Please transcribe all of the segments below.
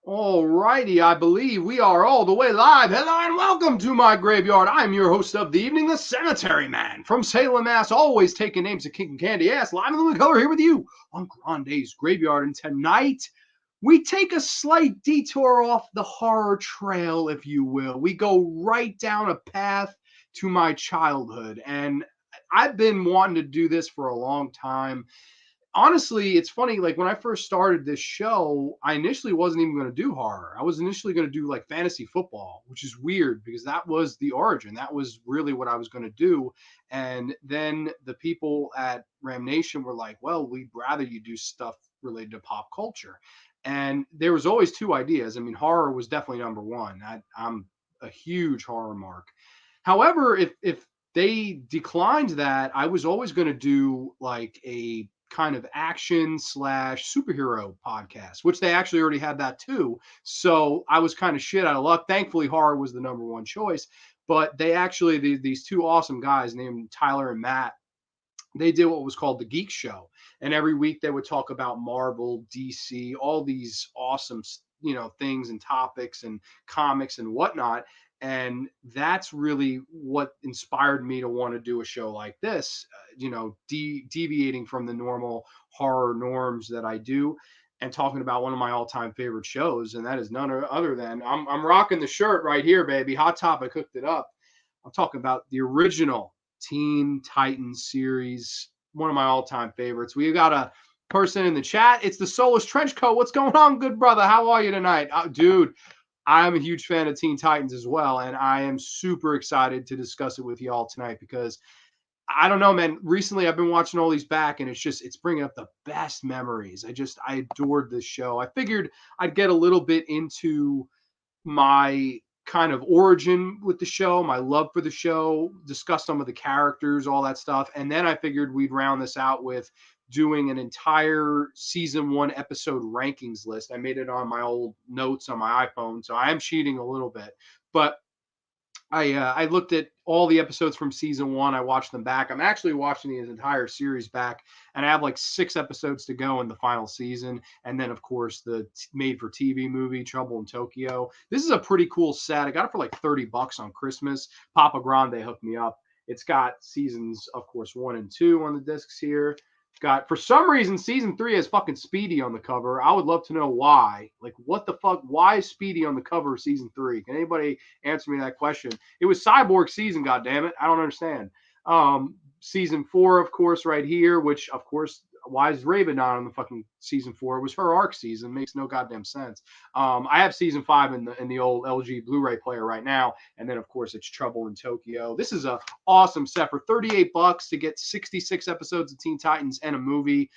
Alrighty, I believe we are all the way live. Hello and welcome to my graveyard. I'm your host of the evening, the Cemetery Man from Salem, Mass. Always taking names of King and Candy. Yes, live in the color here with you on Grande's Graveyard. And tonight we take a slight detour off the horror trail, if you will. We go right down a path to my childhood, and I've been wanting to do this for a long time. Honestly, it's funny. Like when I first started this show, I initially wasn't even going to do horror. I was initially going to do like fantasy football, which is weird because that was the origin. That was really what I was going to do. And then the people at Ram Nation were like, well, we'd rather you do stuff related to pop culture. And there was always two ideas. I mean, horror was definitely number one. I'm a huge horror mark. However, if they declined that, I was always going to do like a kind of action slash superhero podcast, which they actually already had that too. So I was kind of shit out of luck. Thankfully, horror was the number one choice. But they actually, these two awesome guys named Tyler and Matt, they did what was called the Geek Show. And every week they would talk about Marvel, DC, all these awesome, things and topics and comics and whatnot. And that's really what inspired me to want to do a show like this, deviating from the normal horror norms that I do and talking about one of my all-time favorite shows. And that is none other than I'm rocking the shirt right here, baby. Hot Topic hooked it up. I'm talking about the original Teen Titans series, one of my all-time favorites. We got a person in the chat. It's the Soulless Trenchcoat. What's going on, good brother? How are you tonight? Dude, I'm a huge fan of Teen Titans as well, and I am super excited to discuss it with y'all tonight because I don't know, man. Recently, I've been watching all these back, and it's bringing up the best memories. I adored this show. I figured I'd get a little bit into my kind of origin with the show, my love for the show, discuss some of the characters, all that stuff. And then I figured we'd round this out with doing an entire season one episode rankings list. I made it on my old notes on my iPhone, so I am cheating a little bit. But I looked at all the episodes from season one. I watched them back. I'm actually watching the entire series back, and I have like 6 episodes to go in the final season. And then, of course, the made-for-TV movie Trouble in Tokyo. This is a pretty cool set. I got it for like $30 on Christmas. Papa Grande hooked me up. It's got seasons, of course, 1 and 2 on the discs here. Got, for some reason, season 3 has fucking Speedy on the cover. I would love to know why. Like, what the fuck? Why is Speedy on the cover of season 3? Can anybody answer me that question? It was Cyborg season, goddammit. I don't understand. Season 4, of course, right here, which, of course, why is Raven not on the fucking season 4? It was her arc season. Makes no goddamn sense. I have season 5 in the old LG Blu-ray player right now, and then of course it's Trouble in Tokyo. This is a awesome set for $38 to get 66 episodes of Teen Titans and a movie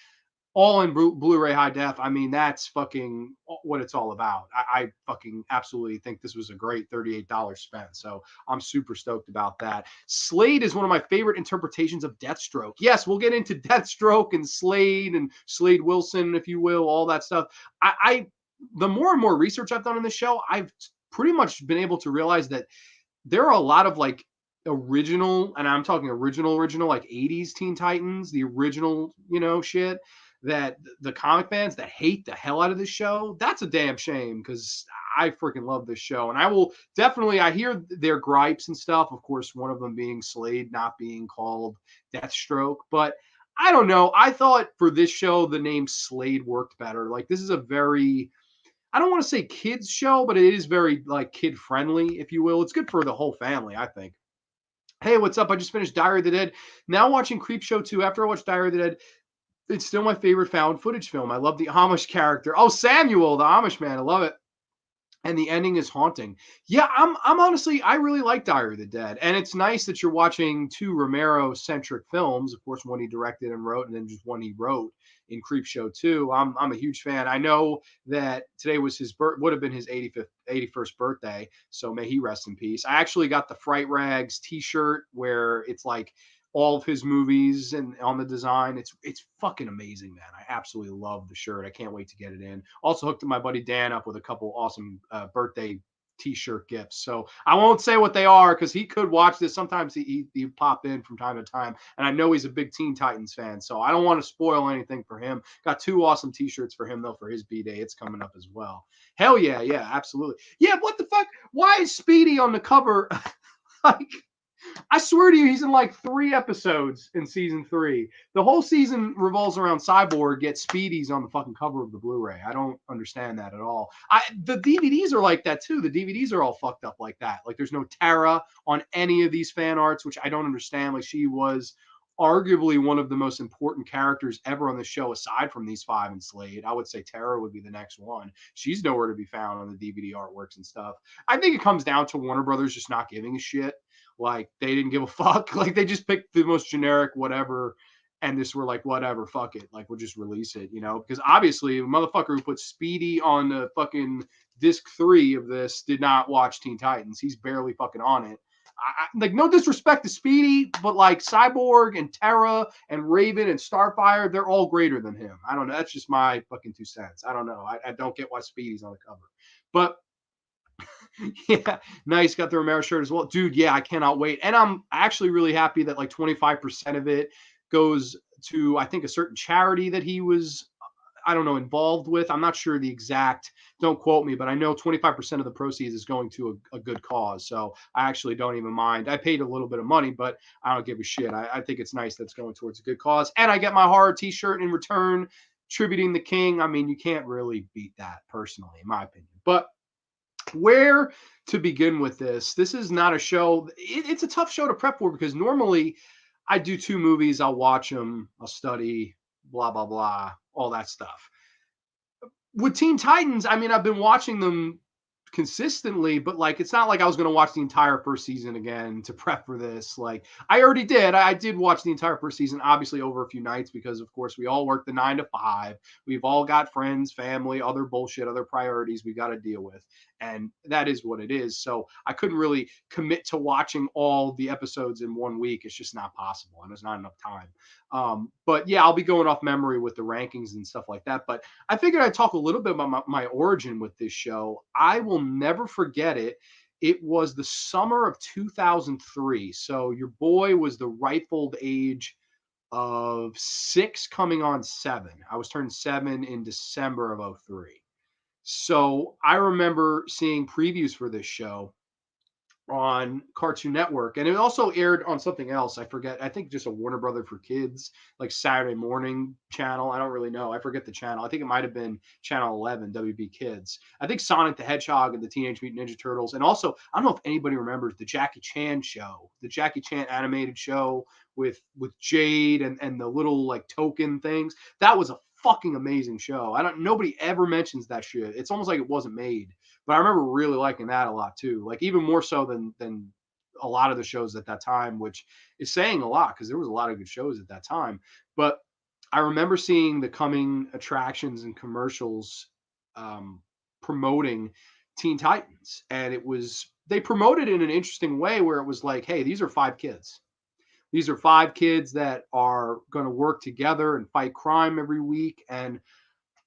all in Blu-ray high def. I mean, that's fucking what it's all about. I fucking absolutely think this was a great $38 spent. So I'm super stoked about that. Slade is one of my favorite interpretations of Deathstroke. Yes, we'll get into Deathstroke and Slade Wilson, if you will, all that stuff. I the more and more research I've done on this show, I've pretty much been able to realize that there are a lot of like original, and I'm talking original, like 80s Teen Titans, the original, shit that the comic fans that hate the hell out of this show. That's a damn shame because I freaking love this show. And I will definitely, I hear their gripes and stuff. Of course, one of them being Slade not being called Deathstroke. But I don't know. I thought for this show, the name Slade worked better. Like, this is a very, I don't want to say kids show, but it is very like kid friendly, if you will. It's good for the whole family, I think. Hey, what's up? I just finished Diary of the Dead. Now watching Creepshow 2. After I watched Diary of the Dead, it's still my favorite found footage film. I love the Amish character. Oh, Samuel, the Amish man. I love it. And the ending is haunting. Yeah, I'm honestly, I really like Diary of the Dead. And it's nice that you're watching two Romero-centric films. Of course, one he directed and wrote, and then just one he wrote in Creepshow 2. I'm a huge fan. I know that today was would have been his 81st birthday. So may he rest in peace. I actually got the Fright Rags t-shirt where it's like all of his movies and on the design. It's fucking amazing, man. I absolutely love the shirt. I can't wait to get it in. Also hooked my buddy Dan up with a couple awesome birthday t-shirt gifts. So I won't say what they are because he could watch this. Sometimes he pop in from time to time, and I know he's a big Teen Titans fan, so I don't want to spoil anything for him. Got 2 awesome t-shirts for him though for his B-Day. It's coming up as well. Hell yeah, yeah, absolutely. Yeah, what the fuck? Why is Speedy on the cover? Like, I swear to you, he's in like 3 episodes in season 3. The whole season revolves around Cyborg, yet Speedy's on the fucking cover of the Blu-ray. I don't understand that at all. The DVDs are like that too. The DVDs are all fucked up like that. Like there's no Tara on any of these fan arts, which I don't understand. Like she was arguably one of the most important characters ever on the show, aside from these 5 and Slade. I would say Tara would be the next one. She's nowhere to be found on the DVD artworks and stuff. I think it comes down to Warner Brothers just not giving a shit. Like they didn't give a fuck. Like they just picked the most generic whatever, and this were like whatever, fuck it. Like we'll just release it, you know? Because obviously, the motherfucker who put Speedy on the fucking disc 3 of this did not watch Teen Titans. He's barely fucking on it. Like no disrespect to Speedy, but like Cyborg and Terra and Raven and Starfire, they're all greater than him. I don't know. That's just my fucking 2 cents. I don't know. I don't get why Speedy's on the cover, but yeah, nice. Got the Romero shirt as well. Dude, yeah, I cannot wait. And I'm actually really happy that like 25% of it goes to, I think, a certain charity that he was, I don't know, involved with. I'm not sure the exact, don't quote me, but I know 25% of the proceeds is going to a good cause. So I actually don't even mind. I paid a little bit of money, but I don't give a shit. I think it's nice that's going towards a good cause. And I get my horror t-shirt in return, tributing the king. I mean, you can't really beat that personally, in my opinion. But where to begin with this? This is not a show. It's a tough show to prep for because normally I do 2 movies. I'll watch them. I'll study, blah, blah, blah, all that stuff. With Teen Titans, I mean, I've been watching them consistently, but like it's not like I was going to watch the entire first season again to prep for this. Like I already did. I did watch the entire first season, obviously over a few nights because of course we all work the 9 to 5. We've all got friends, family, other bullshit, other priorities we got to deal with. And that is what it is. So I couldn't really commit to watching all the episodes in 1 week. It's just not possible. And there's not enough time. But yeah, I'll be going off memory with the rankings and stuff like that. But I figured I'd talk a little bit about my origin with this show. I will never forget it. It was the summer of 2003. So your boy was the rifled age of 6 coming on 7. I was turned 7 in December of 03. So I remember seeing previews for this show on Cartoon Network, and it also aired on something else. I forget. I think just a Warner Brother for Kids, like Saturday morning channel. I don't really know. I forget the channel. I think it might have been Channel 11, WB Kids. I think Sonic the Hedgehog and the Teenage Mutant Ninja Turtles, and also I don't know if anybody remembers the Jackie Chan show, the Jackie Chan animated show with Jade and the little like token things. That was a fucking amazing show. Nobody ever mentions that shit. It's almost like it wasn't made. But I remember really liking that a lot too. Like even more so than a lot of the shows at that time, which is saying a lot because there was a lot of good shows at that time. But I remember seeing the coming attractions and commercials promoting Teen Titans, and they promoted it in an interesting way where it was like, hey, these are 5 kids. These are 5 kids that are going to work together and fight crime every week. And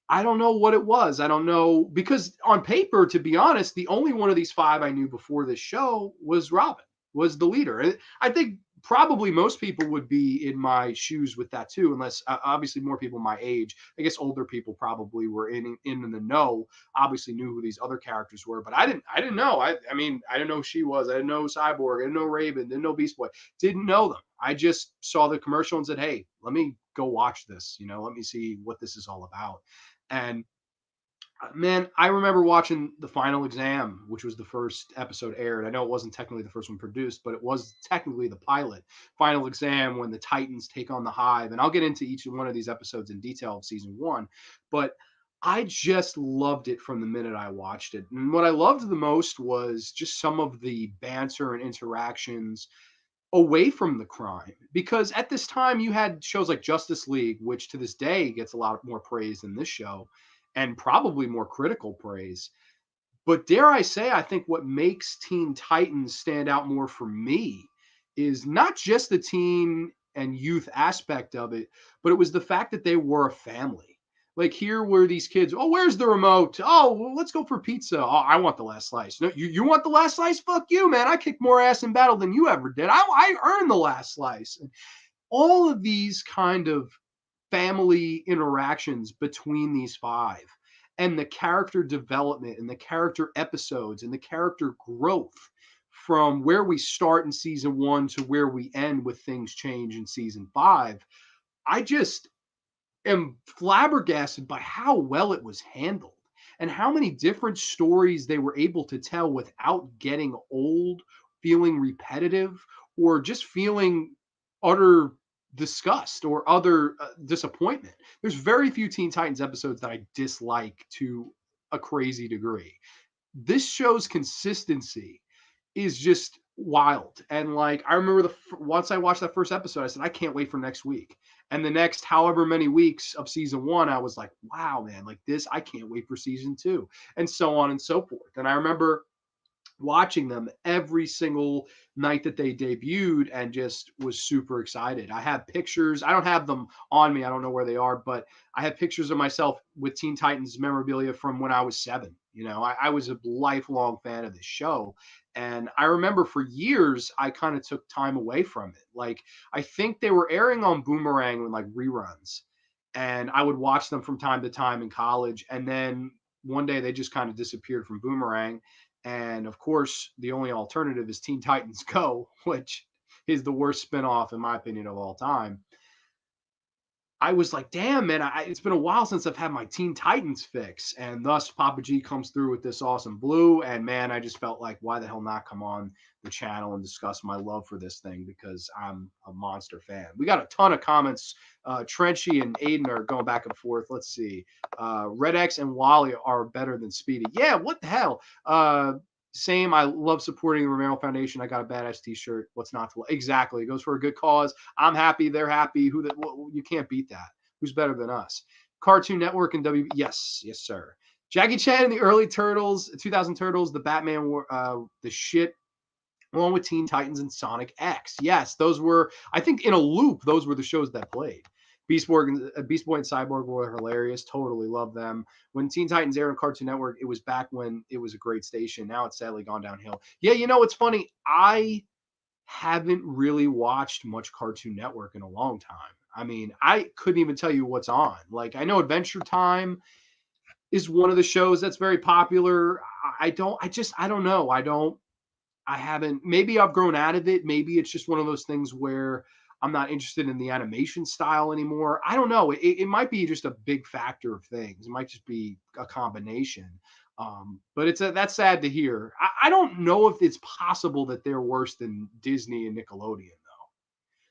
I don't know what it was. I don't know because on paper, to be honest, the only one of these 5 I knew before this show was Robin, was the leader. And I think probably most people would be in my shoes with that too, unless obviously more people my age. I guess older people probably were in the know. Obviously knew who these other characters were, but I didn't know. I mean, I didn't know who she was. I didn't know Cyborg. I didn't know Raven. Didn't know Beast Boy. Didn't know them. I just saw the commercial and said, "Hey, let me go watch this. You know, let me see what this is all about." And man, I remember watching The Final Exam, which was the first episode aired. I know it wasn't technically the first one produced, but it was technically the pilot. Final Exam, when the Titans take on the Hive. And I'll get into each one of these episodes in detail of season 1. But I just loved it from the minute I watched it. And what I loved the most was just some of the banter and interactions away from the crime, because at this time you had shows like Justice League, which to this day gets a lot more praise than this show and probably more critical praise. But dare I say, I think what makes Teen Titans stand out more for me is not just the teen and youth aspect of it, but it was the fact that they were a family. Like here where these kids, oh, where's the remote? Oh, well, let's go for pizza. Oh, I want the last slice. No, you want the last slice? Fuck you, man. I kicked more ass in battle than you ever did. I earned the last slice. And all of these kind of family interactions between these five and the character development and the character episodes and the character growth from where we start in season one to where we end with things change in season five. I just am flabbergasted by how well it was handled and how many different stories they were able to tell without getting old, feeling repetitive, or just feeling utter disgust or other disappointment. There's very few Teen Titans episodes that I dislike to a crazy degree. This show's consistency is just wild. And like I remember once I watched that first episode, I said I can't wait for next week. And the next however many weeks of season one, I was like, wow, man, like this, I can't wait for season two, and so on and so forth. And I remember watching them every single night that they debuted and just was super excited. I have pictures. I don't have them on me. I don't know where they are, but I have pictures of myself with Teen Titans memorabilia from when I was 7. I was a lifelong fan of this show. And I remember for years, I kind of took time away from it. Like, I think they were airing on Boomerang in like reruns. And I would watch them from time to time in college. And then one day they just kind of disappeared from Boomerang. And of course, the only alternative is Teen Titans Go, which is the worst spinoff, in my opinion, of all time. I was like, damn, man, it's been a while since I've had my Teen Titans fix. And thus, Papa G comes through with this awesome blue. And man, I just felt like, why the hell not come on the channel and discuss my love for this thing, because I'm a monster fan. We got a ton of comments. Trenchy and Aiden are going back and forth. Let's see. Red X and Wally are better than Speedy. Yeah, what the hell? Same. I love supporting the Romero Foundation. I got a badass T-shirt. What's not to love? Exactly. It goes for a good cause. I'm happy. They're happy. You can't beat that. Who's better than us? Cartoon Network and WB. Yes, yes, sir. Jackie Chan and the early Turtles, 2000 Turtles, the Batman, the shit, along with Teen Titans and Sonic X. Yes, those were, I think, in a loop. Those were the shows that played. Beast Boy and Cyborg were hilarious. Totally love them. When Teen Titans aired on Cartoon Network, it was back when it was a great station. Now it's sadly gone downhill. Yeah, it's funny. I haven't really watched much Cartoon Network in a long time. I mean, I couldn't even tell you what's on. Like, I know Adventure Time is one of the shows that's very popular. I don't know. I haven't, maybe I've grown out of it. Maybe it's just one of those things where I'm not interested in the animation style anymore. I don't know. It might be just a big factor of things. It might just be a combination. But that's sad to hear. I don't know if it's possible that they're worse than Disney and Nickelodeon.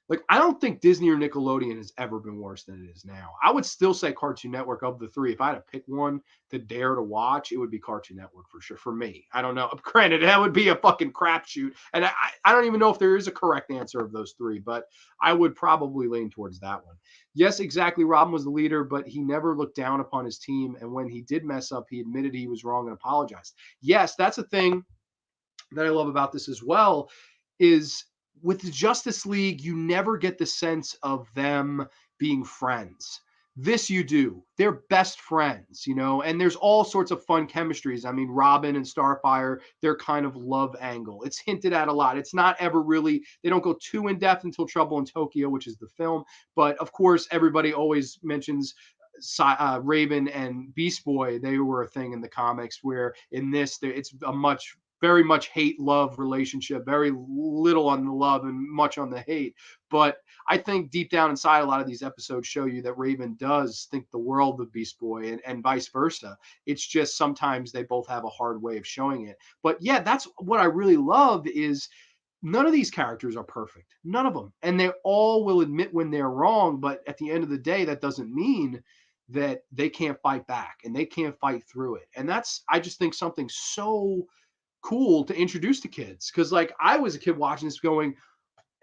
Like, I don't think Disney or Nickelodeon has ever been worse than it is now. I would still say Cartoon Network of the three. If I had to pick one to dare to watch, it would be Cartoon Network for sure. For me, I don't know. Granted, that would be a fucking crapshoot, and I don't even know if there is a correct answer of those three, but I would probably lean towards that one. Yes, exactly. Robin was the leader, but he never looked down upon his team, and when he did mess up, he admitted he was wrong and apologized. Yes, that's a thing that I love about this as well. Is with the Justice League, you never get the sense of them being friends. This you do. They're best friends, and there's all sorts of fun chemistries. I mean, Robin and Starfire, their kind of love angle. It's hinted at a lot. It's not ever really, they don't go too in depth until Trouble in Tokyo, which is the film. But of course, everybody always mentions Raven and Beast Boy. They were a thing in the comics, where in this, it's a very much hate love relationship, very little on the love and much on the hate. But I think deep down inside, a lot of these episodes show you that Raven does think the world of Beast Boy, and vice versa. It's just sometimes they both have a hard way of showing it. But yeah, that's what I really love is none of these characters are perfect. None of them. And they all will admit when they're wrong. But at the end of the day, that doesn't mean that they can't fight back and they can't fight through it. And I just think something so cool to introduce to kids, because like I was a kid watching this going,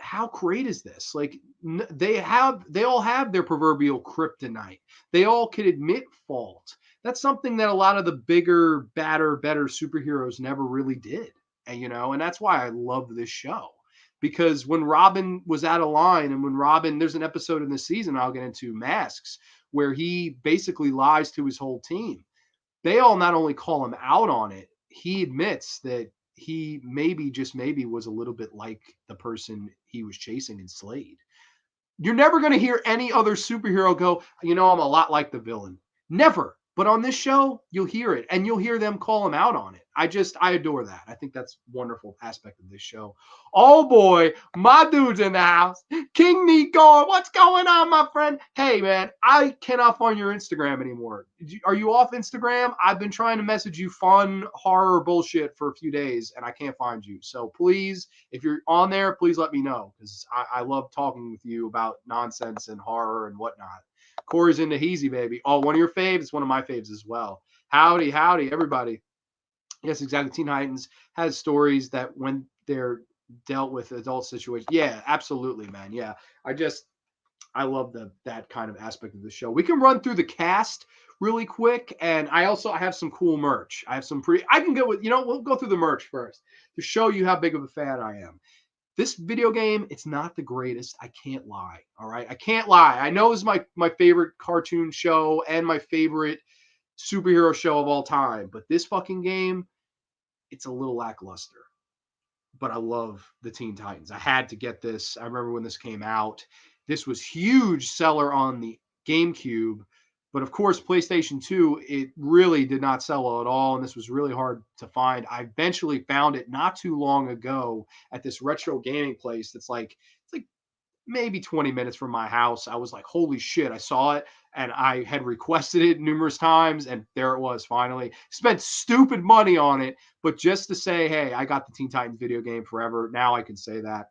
how great is this? Like they all have their proverbial kryptonite. They all can admit fault. That's something that a lot of the bigger, badder, better superheroes never really did. And that's why I love this show, because when Robin was out of line, and when Robin, there's an episode in this season I'll get into, Masks, where he basically lies to his whole team. They all not only call him out on it, he admits that he maybe, just maybe, was a little bit like the person he was chasing in Slade. You're never going to hear any other superhero go, I'm a lot like the villain. Never. But on this show, you'll hear it, and you'll hear them call him out on it. I adore that. I think that's a wonderful aspect of this show. Oh boy, my dude's in the house. King Nico, what's going on, my friend? Hey man, I cannot find your Instagram anymore. Are you off Instagram? I've been trying to message you fun horror bullshit for a few days, and I can't find you. So please, if you're on there, please let me know, because I love talking with you about nonsense and horror and whatnot. Corey's into Heezy, baby. Oh, one of your faves? It's one of my faves as well. Howdy, everybody. Yes, exactly. Teen Titans has stories that when they're dealt with adult situations. Yeah, absolutely, man. Yeah. I love that kind of aspect of the show. We can run through the cast really quick, and I have some cool merch. I have some I can go with, we'll go through the merch first to show you how big of a fan I am. This video game, it's not the greatest. I can't lie. All right. I can't lie. I know it's my favorite cartoon show and my favorite superhero show of all time, but this fucking game, it's a little lackluster. But I love the Teen Titans. I had to get this. I remember when this came out. This was huge seller on the GameCube. But of course, PlayStation 2, it really did not sell well at all. And this was really hard to find. I eventually found it not too long ago at this retro gaming place that's it's like maybe 20 minutes from my house. I was like, holy shit, I saw it. And I had requested it numerous times. And there it was finally. Spent stupid money on it. But just to say, hey, I got the Teen Titans video game forever. Now I can say that.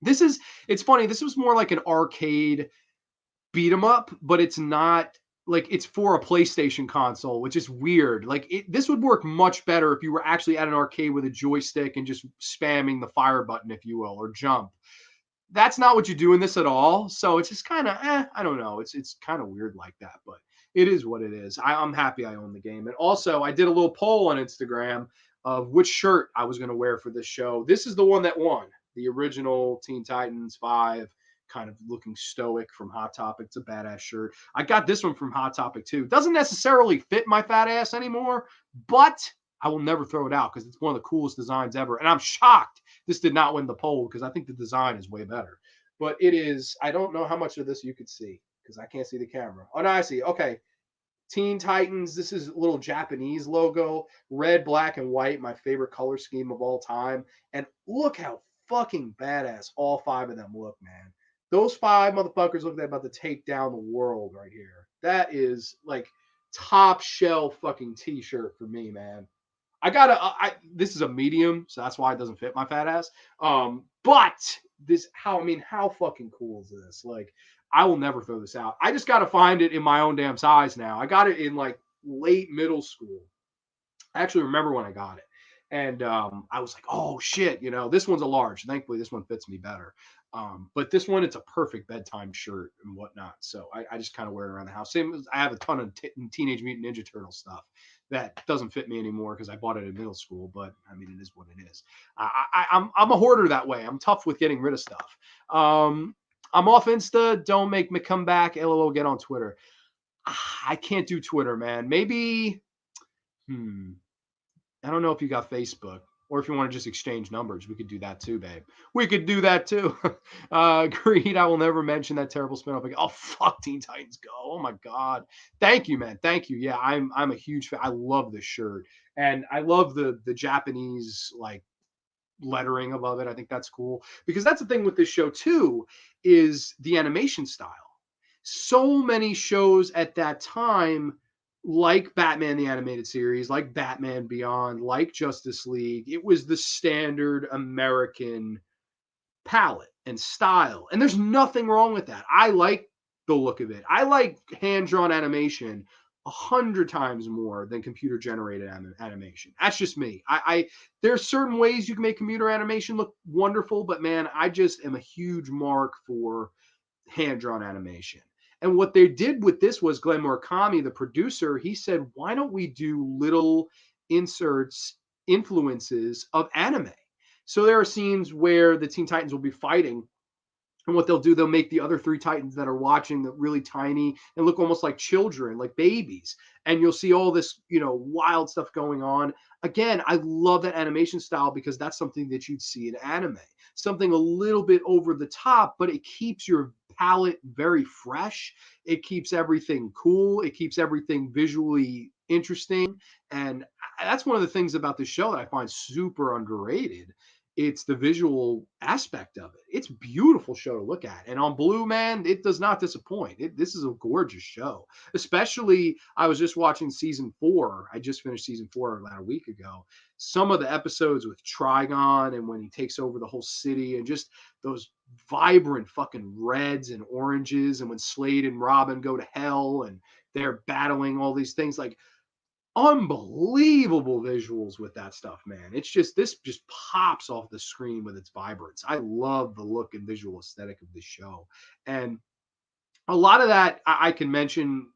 It's funny. This was more like an arcade beat 'em up, but it's not like it's for a PlayStation console, which is weird. This would work much better if you were actually at an arcade with a joystick and just spamming the fire button, if you will, or jump. That's not what you do in this at all. So it's just kind of, I don't know. It's kind of weird like that, but it is what it is. I'm happy I own the game. And also, I did a little poll on Instagram of which shirt I was going to wear for this show. This is the one that won, the original Teen Titans 5, kind of looking stoic from Hot Topic. It's a badass shirt. I got this one from Hot Topic too. Doesn't necessarily fit my fat ass anymore, but I will never throw it out because it's one of the coolest designs ever. And I'm shocked this did not win the poll because I think the design is way better. But it is, I don't know how much of this you could see because I can't see the camera. Oh, no, I see. Okay. Teen Titans. This is a little Japanese logo, red, black, and white, my favorite color scheme of all time. And look how fucking badass all 5 of them look, man. Those 5 motherfuckers look like they're about to take down the world right here. That is like top shelf fucking t-shirt for me, man. This is a medium, so that's why it doesn't fit my fat ass. But how fucking cool is this? Like, I will never throw this out. I just got to find it in my own damn size now. I got it in like late middle school. I actually remember when I got it. And I was like, oh shit, this one's a large. Thankfully, this one fits me better. But this one, it's a perfect bedtime shirt and whatnot. So I just kind of wear it around the house. Same as I have a ton of Teenage Mutant Ninja Turtle stuff that doesn't fit me anymore because I bought it in middle school. But I mean, it is what it is. I'm a hoarder that way. I'm tough with getting rid of stuff. I'm off Insta. Don't make me come back. LOL, get on Twitter. I can't do Twitter, man. Maybe. I don't know if you got Facebook or if you want to just exchange numbers. We could do that too, babe. We could do that too. Agreed. I will never mention that terrible spinoff again. Oh, fuck Teen Titans Go. Oh my God. Thank you, man. Thank you. Yeah, I'm a huge fan. I love this shirt. And I love the Japanese like lettering above it. I think that's cool. Because that's the thing with this show too, is the animation style. So many shows at that time, like Batman the Animated Series, like Batman Beyond, like Justice League, it was the standard American palette and style. And there's nothing wrong with that. I like the look of it. I like hand-drawn animation 100 times more than computer-generated animation. That's just me. There's certain ways you can make computer animation look wonderful, but man, I just am a huge mark for hand-drawn animation. And what they did with this was Glen Murakami, the producer, he said, why don't we do little inserts, influences of anime? So there are scenes where the Teen Titans will be fighting And what they'll do, they'll make the other three Titans that are watching that really tiny and look almost like children, like babies. And you'll see all this, wild stuff going on. Again, I love that animation style because that's something that you'd see in anime. Something a little bit over the top, but it keeps your palette very fresh. It keeps everything cool. It keeps everything visually interesting. And that's one of the things about this show that I find super underrated. It's the visual aspect of it. It's a beautiful show to look at. And on Blue, man, it does not disappoint. This is a gorgeous show. Especially, I was just watching season 4. I just finished season 4 about a week ago. Some of the episodes with Trigon and when he takes over the whole city and just those vibrant fucking reds and oranges, and when Slade and Robin go to hell and they're battling all these things, like unbelievable visuals with that stuff, man. This just pops off the screen with its vibrance. I love the look and visual aesthetic of this show. And a lot of that I can mention,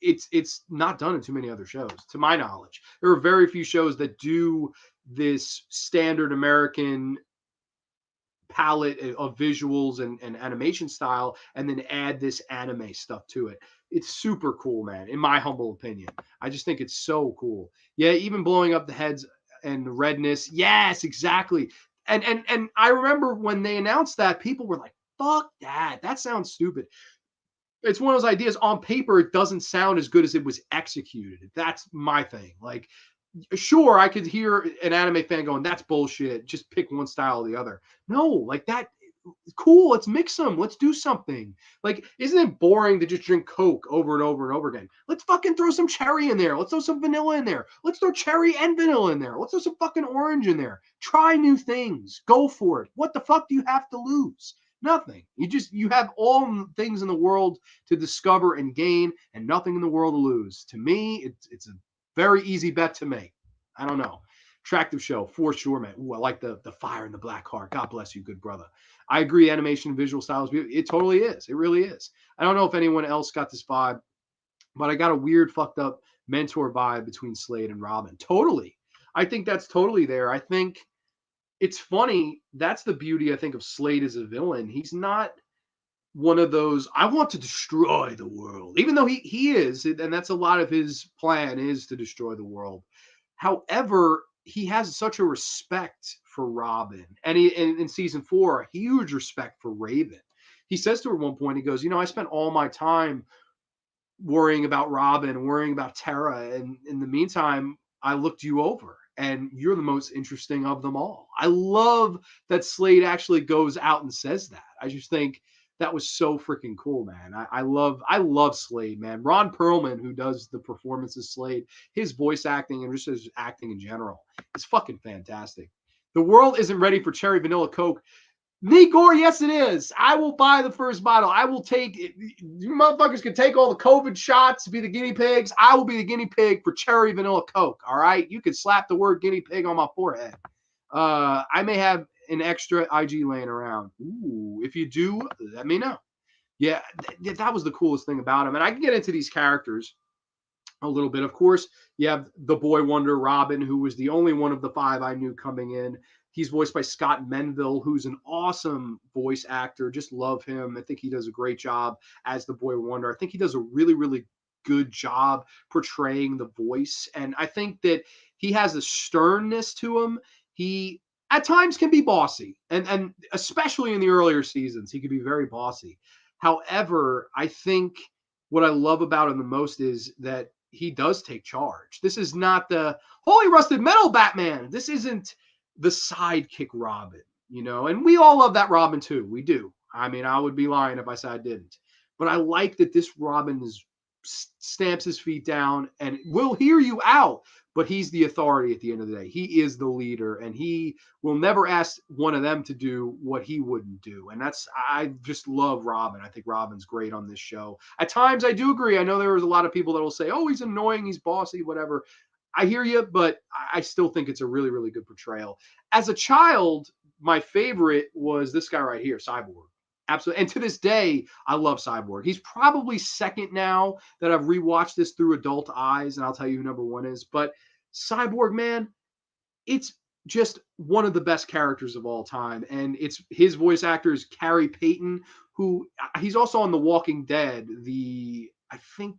it's not done in too many other shows, to my knowledge. There are very few shows that do this standard American palette of visuals and animation style and then add this anime stuff to it. It's super cool, man, in my humble opinion. I just think it's so cool. Yeah, even blowing up the heads and the redness. Yes, exactly. And I remember when they announced that, people were like, fuck that. That sounds stupid. It's one of those ideas on paper, it doesn't sound as good as it was executed. That's my thing. Like, sure, I could hear an anime fan going, that's bullshit. Just pick one style or the other. No, like that. Cool. Let's mix them. Let's do something. Like, isn't it boring to just drink Coke over and over and over again? Let's fucking throw some cherry in there. Let's throw some vanilla in there. Let's throw cherry and vanilla in there. Let's throw some fucking orange in there. Try new things. Go for it. What the fuck do you have to lose? Nothing. You have all things in the world to discover and gain, and nothing in the world to lose. To me, it's a very easy bet to make. I don't know. Attractive show for sure, man. Ooh, I like the fire and the black heart. God bless you, good brother. I agree. Animation and visual styles. It totally is. It really is. I don't know if anyone else got this vibe, but I got a weird, fucked up mentor vibe between Slade and Robin. Totally. I think that's totally there. I think it's funny. That's the beauty, I think, of Slade as a villain. He's not one of those, I want to destroy the world, even though he is, and that's a lot of his plan, is to destroy the world. However, he has such a respect for Robin, and in season 4, a huge respect for Raven. He says to her at one point, he goes, I spent all my time worrying about Robin, worrying about Tara, and in the meantime, I looked you over, and you're the most interesting of them all. I love that Slade actually goes out and says that. I just think that was so freaking cool, man. I love Slade, man. Ron Perlman, who does the performance of Slade, his voice acting and just his acting in general is fucking fantastic. The world isn't ready for cherry vanilla Coke. Nigor, yes, it is. I will buy the first bottle. I will take it. You motherfuckers can take all the COVID shots, be the guinea pigs. I will be the guinea pig for cherry vanilla Coke. All right. You can slap the word guinea pig on my forehead. I may have an extra IG laying around. Ooh, if you do, let me know. Yeah, that was the coolest thing about him. And I can get into these characters a little bit. Of course, you have the boy wonder Robin, who was the only one of the 5 I knew coming in. He's voiced by Scott Menville, who's an awesome voice actor. Just love him. I think he does a great job as the boy wonder. I think he does a really, really good job portraying the voice. And I think that he has a sternness to him. He at times can be bossy, and especially in the earlier seasons, he could be very bossy. However, I think what I love about him the most is that he does take charge. This is not the holy rusted metal Batman. This isn't the sidekick Robin, and we all love that Robin too. We do. I mean, I would be lying if I said I didn't. But I like that this Robin stamps his feet down and will hear you out, but he's the authority at the end of the day. He is the leader, and he will never ask one of them to do what he wouldn't do. And I just love Robin. I think Robin's great on this show. At times, I do agree. I know there was a lot of people that will say, oh, he's annoying, he's bossy, whatever. I hear you, but I still think it's a really, really good portrayal. As a child, my favorite was this guy right here, Cyborg. Absolutely. And to this day, I love Cyborg. He's probably second now that I've rewatched this through adult eyes, and I'll tell you who number 1 is. But Cyborg, man, it's just one of the best characters of all time. And it's his voice actor is Carrie Payton, who he's also on The Walking Dead. I think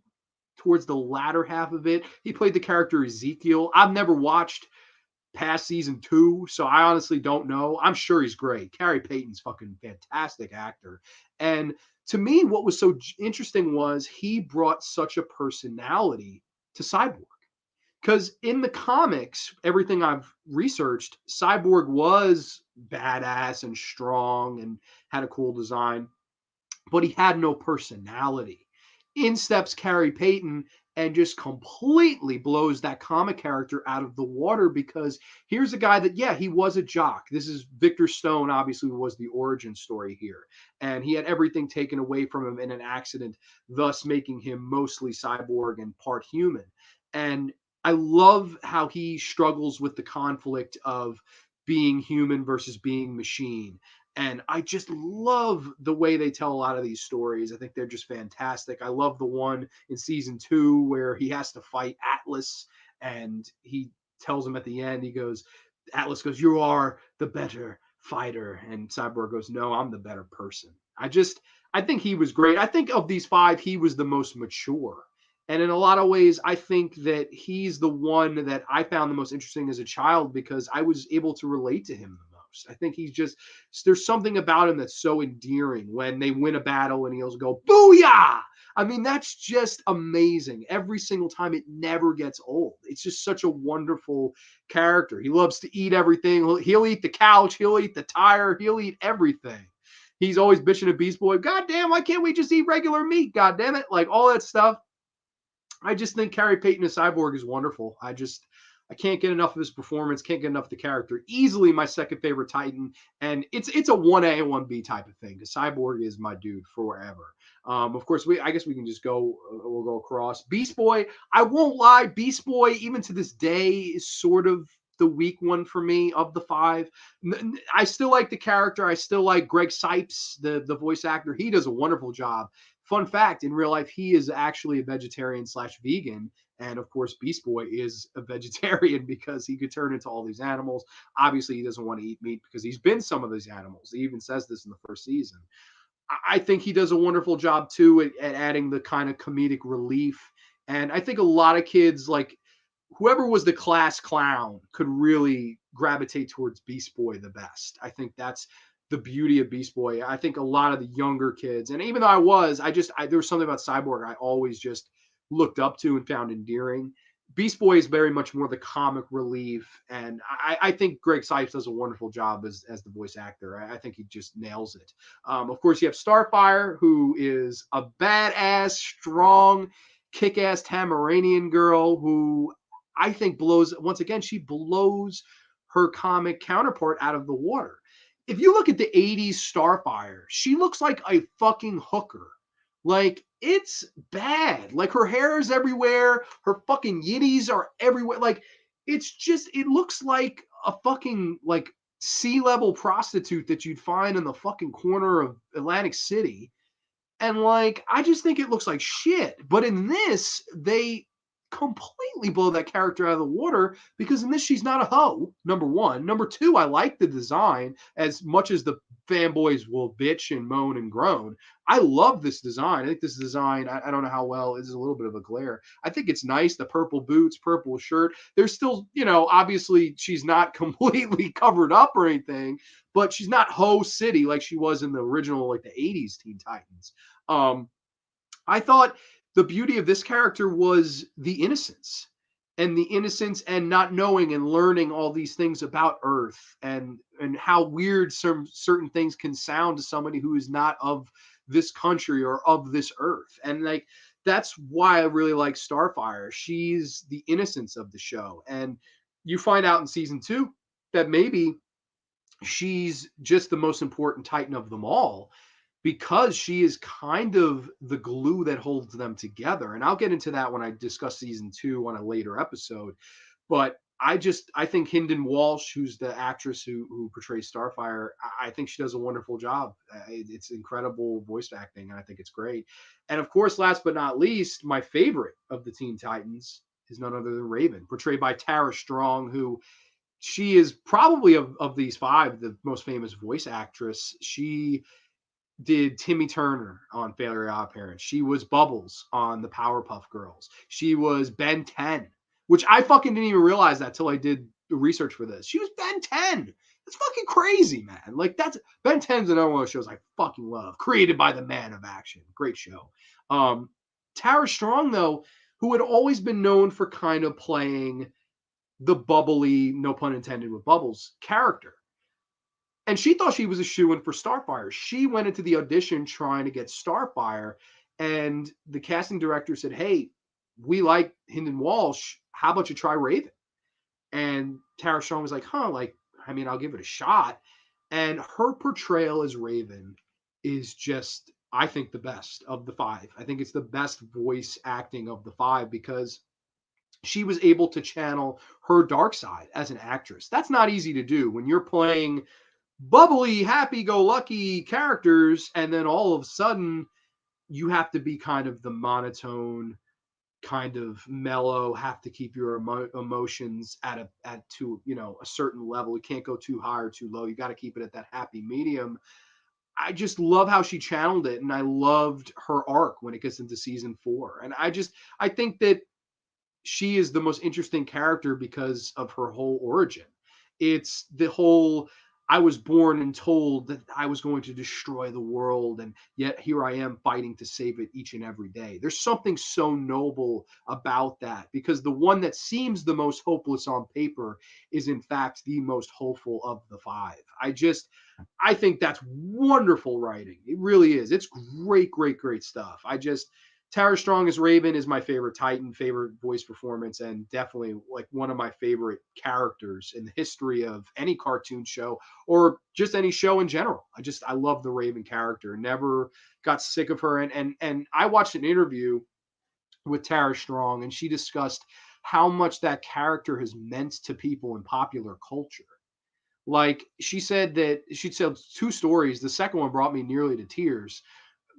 towards the latter half of it, he played the character Ezekiel. I've never watched past season 2, so I honestly don't know. I'm sure he's great. Carrie Payton's fucking fantastic actor. And to me, what was so interesting was he brought such a personality to Cyborg. Because in the comics, everything I've researched, Cyborg was badass and strong and had a cool design, but he had no personality. In steps Carrie Payton and just completely blows that comic character out of the water, because here's a guy that, yeah, he was a jock. This is Victor Stone, obviously, was the origin story here. And he had everything taken away from him in an accident, thus making him mostly cyborg and part human. And I love how he struggles with the conflict of being human versus being machine. And I just love the way they tell a lot of these stories. I think they're just fantastic. I love the one in season 2 where he has to fight Atlas, and he tells him at the end, Atlas goes, "You are the better fighter." And Cyborg goes, "No, I'm the better person." I think he was great. I think of these 5, he was the most mature. And in a lot of ways, I think that he's the one that I found the most interesting as a child, because I was able to relate to him the most. I think there's something about him that's so endearing when they win a battle and he'll go, "Booyah!" I mean, that's just amazing. Every single time, it never gets old. It's just such a wonderful character. He loves to eat everything. He'll eat the couch. He'll eat the tire. He'll eat everything. He's always bitching at Beast Boy. "God damn, why can't we just eat regular meat? God damn it." Like all that stuff. I just think Carrie Payton as Cyborg is wonderful. I can't get enough of his performance. Can't get enough of the character. Easily my second favorite Titan, and it's a 1A and 1B type of thing. Because Cyborg is my dude forever. Of course, I guess we can just go. We'll go across. Beast Boy. I won't lie. Beast Boy, even to this day, is sort of the weak one for me of the 5. I still like the character. I still like Greg Sipes, the voice actor. He does a wonderful job. Fun fact, in real life, he is actually a vegetarian slash vegan. And of course, Beast Boy is a vegetarian because he could turn into all these animals. Obviously, he doesn't want to eat meat because he's been some of these animals. He even says this in the first season. I think he does a wonderful job too at adding the kind of comedic relief. And I think a lot of kids, like whoever was the class clown, could really gravitate towards Beast Boy the best. I think that's the beauty of Beast Boy. I think a lot of the younger kids, and even though there was something about Cyborg I always just looked up to and found endearing. Beast Boy is very much more the comic relief, and I think Greg Sipes does a wonderful job as the voice actor. I think he just nails it. Of course, you have Starfire, who is a badass, strong, kick-ass Tamaranian girl who I think she blows her comic counterpart out of the water. If you look at the 80s Starfire, she looks like a fucking hooker. Like, it's bad. Like, her hair is everywhere. Her fucking yitties are everywhere. Like, it looks like a fucking, like, sea-level prostitute that you'd find in the fucking corner of Atlantic City. And like, I just think it looks like shit. But in this, they completely blow that character out of the water, because in this, she's not a hoe, number one. Number two, I like the design as much as the fanboys will bitch and moan and groan. I love this design. I think this design, I don't know how well, it's a little bit of a glare. I think it's nice. The purple boots, purple shirt. There's still, obviously she's not completely covered up or anything, but she's not Ho City like she was in the original, like the 80s Teen Titans. Um, I thought the beauty of this character was the innocence and not knowing and learning all these things about Earth, and how weird some certain things can sound to somebody who is not of this country or of this Earth. And like, that's why I really like Starfire. She's the innocence of the show. And you find out in season 2 that maybe she's just the most important Titan of them all, because she is kind of the glue that holds them together. And I'll get into that when I discuss season 2 on a later episode. But I think Hynden Walsh, who's the actress who portrays Starfire, I think she does a wonderful job. It's incredible voice acting, and I think it's great. And of course, last but not least, my favorite of the Teen Titans is none other than Raven, portrayed by Tara Strong, who she is probably of these five the most famous voice actress. She did Timmy Turner on Fairly Odd Parents. She was Bubbles on the Powerpuff Girls. She was Ben 10, which I fucking didn't even realize that till I did the research for this. She was Ben 10. That's fucking crazy, man. Like that's Ben 10's another one of those shows I fucking love. Created by the man of action. Great show. Tara Strong, though, who had always been known for kind of playing the bubbly, no pun intended with Bubbles, character. And she thought she was a shoe-in for Starfire. She went into the audition trying to get Starfire, and the casting director said, "Hey, we like Hynden Walsh. How about you try Raven?" And Tara Strong was like, "Huh, like, I mean, I'll give it a shot." And her portrayal as Raven is just, I think, the best of the five. I think it's the best voice acting of the five because she was able to channel her dark side as an actress. That's not easy to do when you're playing bubbly, happy-go-lucky characters, and then all of a sudden you have to be kind of the monotone, kind of mellow, have to keep your emotions at to a certain level. You can't go too high or too low. You got to keep it at that happy medium. I just love how she channeled it, and I loved her arc when it gets into season 4. And I think that she is the most interesting character because of her whole origin. It's the whole I was born and told that I was going to destroy the world, and yet here I am fighting to save it each and every day. There's something so noble about that because the one that seems the most hopeless on paper is in fact the most hopeful of the five. I think that's wonderful writing. It really is. It's great, great, great stuff. Tara Strong as Raven is my favorite Titan, favorite voice performance, and definitely like one of my favorite characters in the history of any cartoon show or just any show in general. I love the Raven character. Never got sick of her. And I watched an interview with Tara Strong, and she discussed how much that character has meant to people in popular culture. Like she'd said two stories. The second one brought me nearly to tears.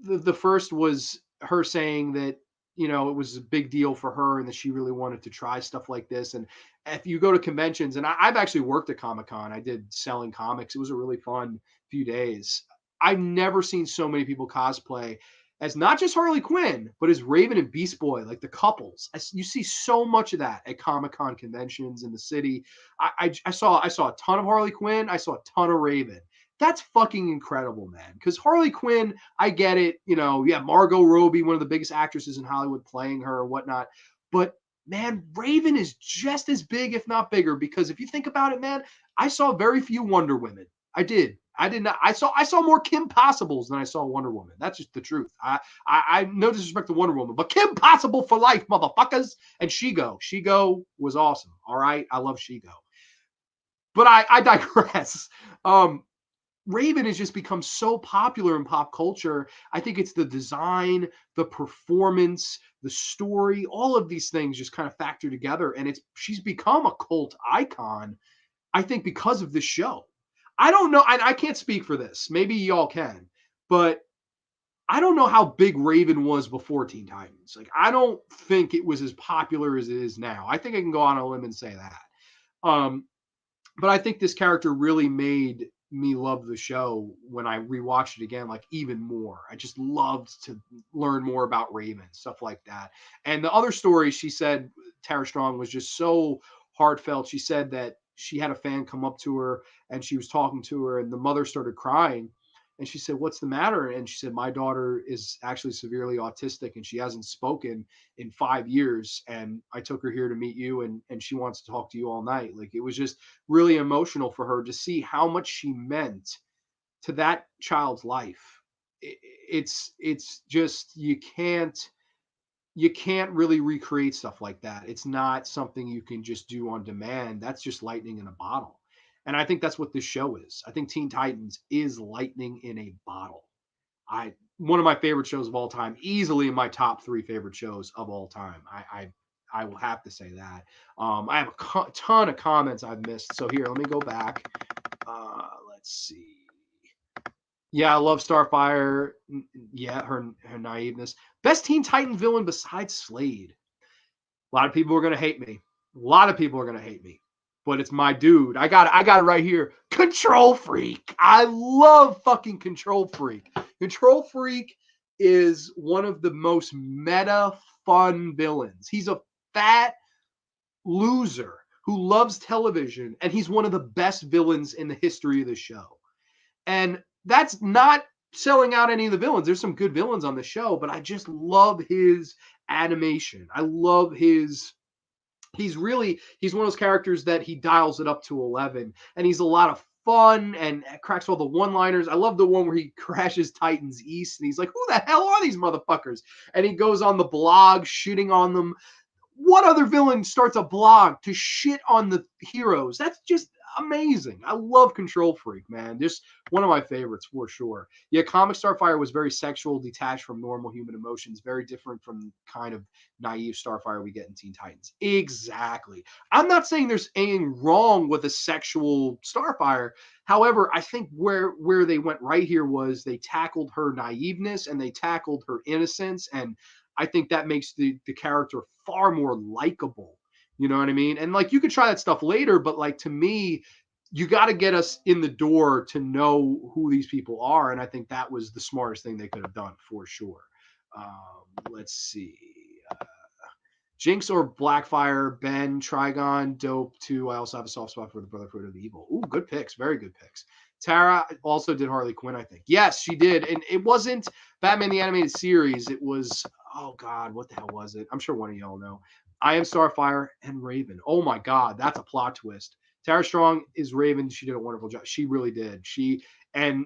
The first was her saying that it was a big deal for her and that she really wanted to try stuff like this. And if you go to conventions, and I've actually worked at Comic-Con, I did selling comics. It was a really fun few days. I've never seen so many people cosplay as not just Harley Quinn, but as Raven and Beast Boy, like the couples. You see so much of that at Comic-Con conventions in the city. I saw a ton of Harley Quinn. I saw a ton of Raven. That's fucking incredible, man. Because Harley Quinn, I get it. Margot Robbie, one of the biggest actresses in Hollywood, playing her and whatnot. But man, Raven is just as big, if not bigger. Because if you think about it, man, I saw very few Wonder Women. I did. I did not. I saw more Kim Possibles than I saw Wonder Woman. That's just the truth. I no disrespect to Wonder Woman, but Kim Possible for life, motherfuckers. And She-Go. She-Go was awesome. All right, I love She-Go. But I digress. Raven has just become so popular in pop culture. I think it's the design, the performance, the story, all of these things just kind of factor together. And she's become a cult icon, I think, because of this show. I don't know. I can't speak for this. Maybe y'all can. But I don't know how big Raven was before Teen Titans. Like, I don't think it was as popular as it is now. I think I can go on a limb and say that. But I think this character really made me love the show when I rewatched it again, like even more. I just loved to learn more about Raven, stuff like that. And the other story she said, Tara Strong, was just so heartfelt. She said that she had a fan come up to her and she was talking to her and the mother started crying. And she said, "What's the matter?" And she said, "My daughter is actually severely autistic and she hasn't spoken in 5 years. And I took her here to meet you and she wants to talk to you all night." Like, it was just really emotional for her to see how much she meant to that child's life. It's just, you can't really recreate stuff like that. It's not something you can just do on demand. That's just lightning in a bottle. And I think that's what this show is. I think Teen Titans is lightning in a bottle. One of my favorite shows of all time, easily in my top 3 favorite shows of all time. I will have to say that. I have a ton of comments I've missed. So here, let me go back. Let's see. Yeah, I love Starfire. Yeah, her naiveness. Best Teen Titan villain besides Slade. A lot of people are going to hate me. A lot of people are going to hate me. but it's my dude. I got it right here. Control Freak. I love fucking Control Freak. Control Freak is one of the most meta fun villains. He's a fat loser who loves television, and he's one of the best villains in the history of the show. And that's not selling out any of the villains. There's some good villains on the show, but I just love his animation. I love his he's one of those characters that he dials it up to 11, and he's a lot of fun and cracks all the one-liners. I love the one where he crashes Titans East and he's like, who the hell are these motherfuckers? And he goes on the blog shitting on them. What other villain starts a blog to shit on the heroes? That's just amazing. I love Control Freak, man. Just one of my favorites for sure. Yeah, Comic Starfire was very sexual, detached from normal human emotions, very different from kind of naive Starfire we get in Teen Titans. Exactly. I'm not saying there's anything wrong with a sexual Starfire. However, I think where they went right here was they tackled her naiveness and they tackled her innocence, and I think that makes the character far more likable. You know what I mean? And like you could try that stuff later, but like to me, you got to get us in the door to know who these people are. And I think that was the smartest thing they could have done for sure. Let's see. Jinx or Blackfire, Ben, Trigon, Dope too. I also have a soft spot for the Brotherhood of Evil. Ooh, good picks. Very good picks. Tara also did Harley Quinn, I think. Yes, she did. And it wasn't Batman the Animated Series. It was, oh God, what the hell was it? I'm sure one of y'all know. I Am Starfire and Raven. Oh my God, that's a plot twist. Tara Strong is Raven. She did a wonderful job. She really did. And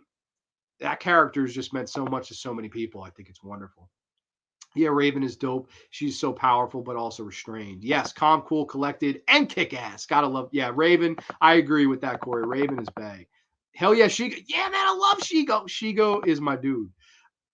that character has just meant so much to so many people. I think it's wonderful. Yeah, Raven is dope. She's so powerful, but also restrained. Yes, calm, cool, collected, and kick ass. Gotta love. Yeah, Raven. I agree with that, Corey. Raven is bae. Hell yeah, Shigo. Yeah, man, I love Shigo. Shigo is my dude.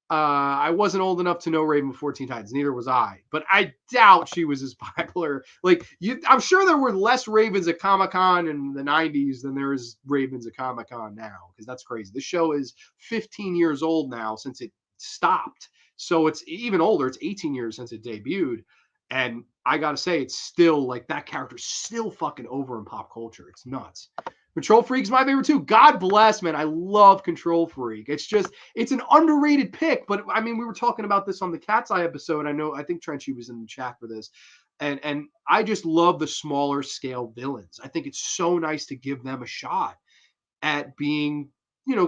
I wasn't old enough to know Raven before Teen Titans. Neither was I. But I doubt she was as popular. Like I'm sure there were less Ravens at Comic Con in the '90s than there is Ravens at Comic Con now. Because that's crazy. This show is 15 years old now since it stopped. So it's even older. It's 18 years since it debuted. And I gotta say, it's still like that character's still fucking over in pop culture. It's nuts. Control Freak's my favorite too. God bless, man. I love Control Freak. It's an underrated pick, but I mean, we were talking about this on the Cat's Eye episode. I think Trenchy was in the chat for this. And I just love the smaller scale villains. I think it's so nice to give them a shot at being,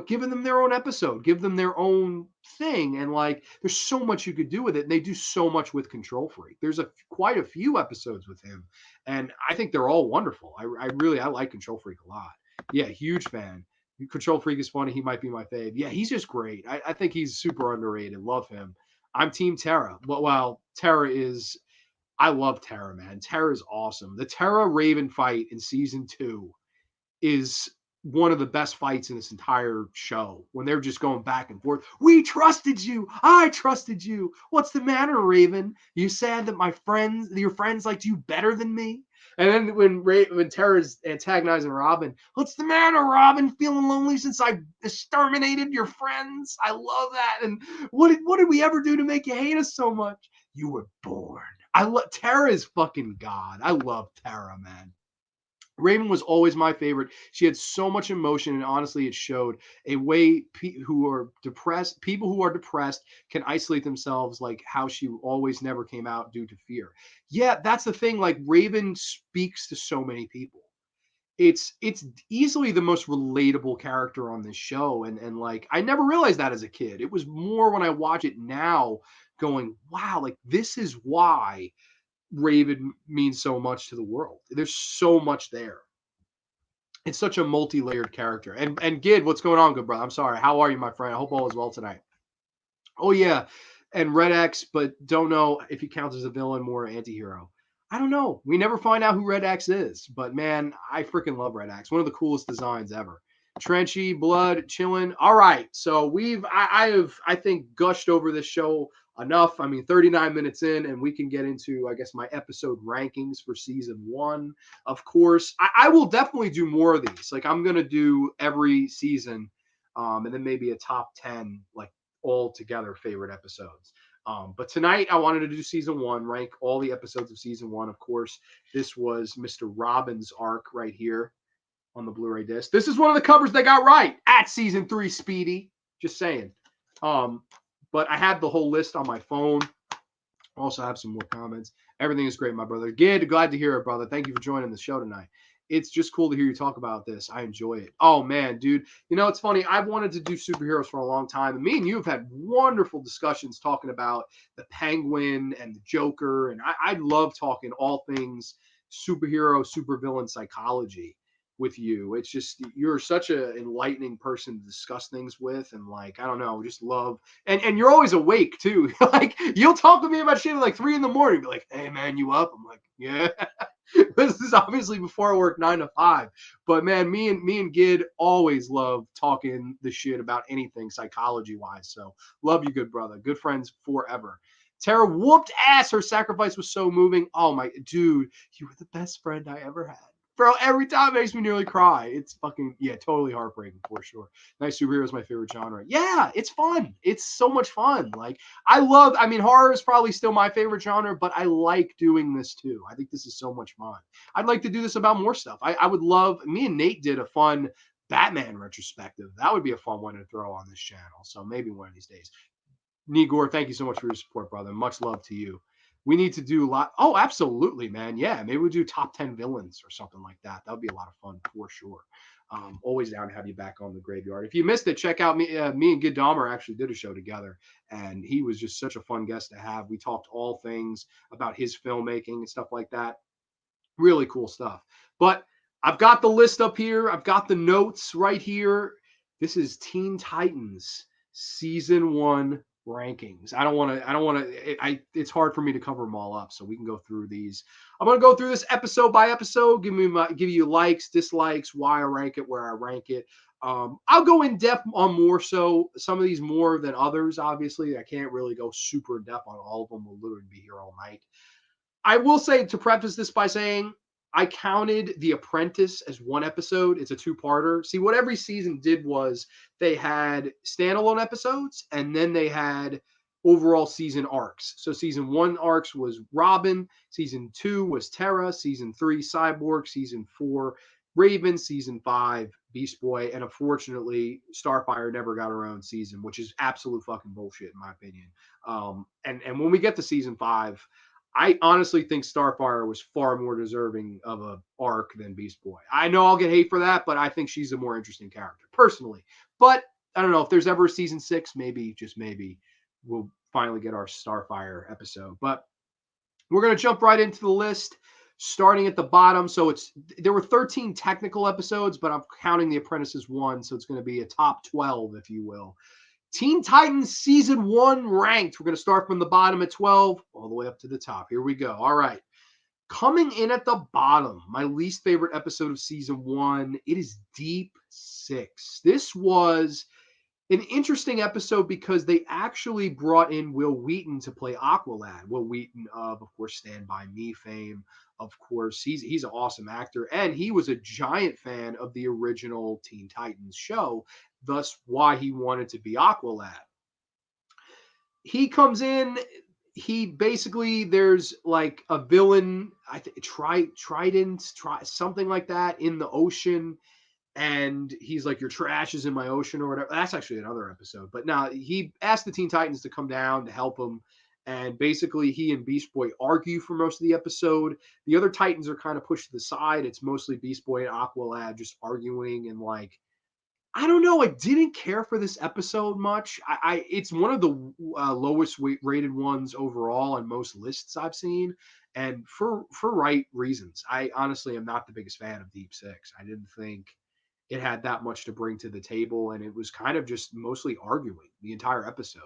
giving them their own episode, give them their own thing. And like, there's so much you could do with it. And they do so much with Control Freak. There's quite a few episodes with him. And I think they're all wonderful. I like Control Freak a lot. Yeah, huge fan. Control Freak is funny. He might be my fave. Yeah, he's just great. I think he's super underrated. Love him. I'm Team Terra. Well, Terra is, I love Terra, man. Terra is awesome. The Terra Raven fight in season 2 is one of the best fights in this entire show when they're just going back and forth. We trusted you. I trusted you. What's the matter, Raven? You said that your friends liked you better than me. And then when Tara's antagonizing Robin, what's the matter, Robin? Feeling lonely since I exterminated your friends? I love that. And what did we ever do to make you hate us so much? You were born. Tara is fucking God. I love Tara, man. Raven was always my favorite. She had so much emotion, and honestly, it showed a way people who are depressed can isolate themselves, like how she always never came out due to fear. Yeah, that's the thing. Like Raven speaks to so many people. It's easily the most relatable character on this show, and like I never realized that as a kid. It was more when I watch it now, going, wow, like this is why Raven means so much to the world. There's so much there. It's such a multi-layered character. And Gid, what's going on, good brother? I'm sorry. How are you, my friend? I hope all is well tonight. Oh yeah, and Red X, but don't know if he counts as a villain more anti-hero. I don't know. We never find out who Red X is, but man, I freaking love Red X. One of the coolest designs ever. Trenchy, blood, chilling. All right, so I have I think gushed over this show enough. I mean, 39 minutes in, and we can get into, I guess, my episode rankings for season 1. Of course, I will definitely do more of these. Like I'm gonna do every season, and then maybe a top 10, like all together favorite episodes. But tonight I wanted to do season 1, rank all the episodes of season 1. Of course, this was Mr. Robin's arc right here on the Blu-ray disc. This is one of the covers they got right at season 3, Speedy. Just saying. But I have the whole list on my phone. Also have some more comments. Everything is great, my brother. Gid, glad to hear it, brother. Thank you for joining the show tonight. It's just cool to hear you talk about this. I enjoy it. Oh, man, dude. You know, it's funny. I've wanted to do superheroes for a long time. And me and you have had wonderful discussions talking about the Penguin and the Joker. And I love talking all things superhero, supervillain psychology with you. It's just, you're such an enlightening person to discuss things with. And like, I don't know, just love. And you're always awake too. Like, you'll talk to me about shit at like 3 a.m. Be like, hey man, you up? I'm like, yeah. This is obviously before I work 9 to 5. But man, me and Gid always love talking the shit about anything psychology wise. So love you, good brother. Good friends forever. Tara whooped ass. Her sacrifice was so moving. Oh my dude, you were the best friend I ever had. Bro, every time it makes me nearly cry. It's fucking, yeah, totally heartbreaking for sure. Nice superhero is my favorite genre. Yeah, it's fun. It's so much fun. Like, I mean, horror is probably still my favorite genre, but I like doing this too. I think this is so much fun. I'd like to do this about more stuff. I would love, me and Nate did a fun Batman retrospective. That would be a fun one to throw on this channel. So maybe one of these days. Nigor, thank you so much for your support, brother. Much love to you. We need to do a lot. Oh, absolutely, man. Yeah, maybe we'll do top 10 villains or something like that. That would be a lot of fun for sure. Always down to have you back on the graveyard. If you missed it, check out me. Me and Gid Dahmer actually did a show together, and he was just such a fun guest to have. We talked all things about his filmmaking and stuff like that. Really cool stuff. But I've got the list up here. I've got the notes right here. This is Teen Titans season 1 rankings. It's hard for me to cover them all up, so we can go through these. I'm going to go through this episode by episode, give you likes, dislikes, why I rank it, where I rank it. I'll go in depth on more so some of these more than others. Obviously, I can't really go super in depth on all of them. We'll literally be here all night. I will say, to preface this by saying, I counted The Apprentice as one episode. It's a 2-parter. See, what every season did was they had standalone episodes and then they had overall season arcs. So season 1 arcs was Robin, season 2 was Terra, season 3 Cyborg, season 4 Raven, season 5 Beast Boy, and unfortunately Starfire never got her own season, which is absolute fucking bullshit in my opinion. And when we get to season 5, I honestly think Starfire was far more deserving of a arc than Beast Boy. I know I'll get hate for that, but I think she's a more interesting character personally. But I don't know if there's ever a season 6, maybe, just maybe, we'll finally get our Starfire episode. But we're going to jump right into the list, starting at the bottom. So there were 13 technical episodes, but I'm counting The Apprentice as one, so it's going to be a top 12, if you will. Teen Titans season 1 ranked. We're going to start from the bottom at 12 all the way up to the top. Here we go. All right. Coming in at the bottom, my least favorite episode of season 1, it is Deep Six. This was an interesting episode because they actually brought in Will Wheaton to play Aqualad. Will Wheaton of course, Stand By Me fame. Of course, he's an awesome actor, and he was a giant fan of the original Teen Titans show, thus why he wanted to be Aqualad. He comes in, he basically, there's like a villain, I think Trident, something like that in the ocean, and he's like, your trash is in my ocean or whatever. That's actually another episode. But now he asked the Teen Titans to come down to help him. And basically he and Beast Boy argue for most of the episode. The other Titans are kind of pushed to the side. It's mostly Beast Boy and Aqualad just arguing. And like, I don't know. I didn't care for this episode much. It's one of the lowest rated ones overall on most lists I've seen, and for right reasons. I honestly am not the biggest fan of Deep Six. I didn't think it had that much to bring to the table, and it was kind of just mostly arguing the entire episode.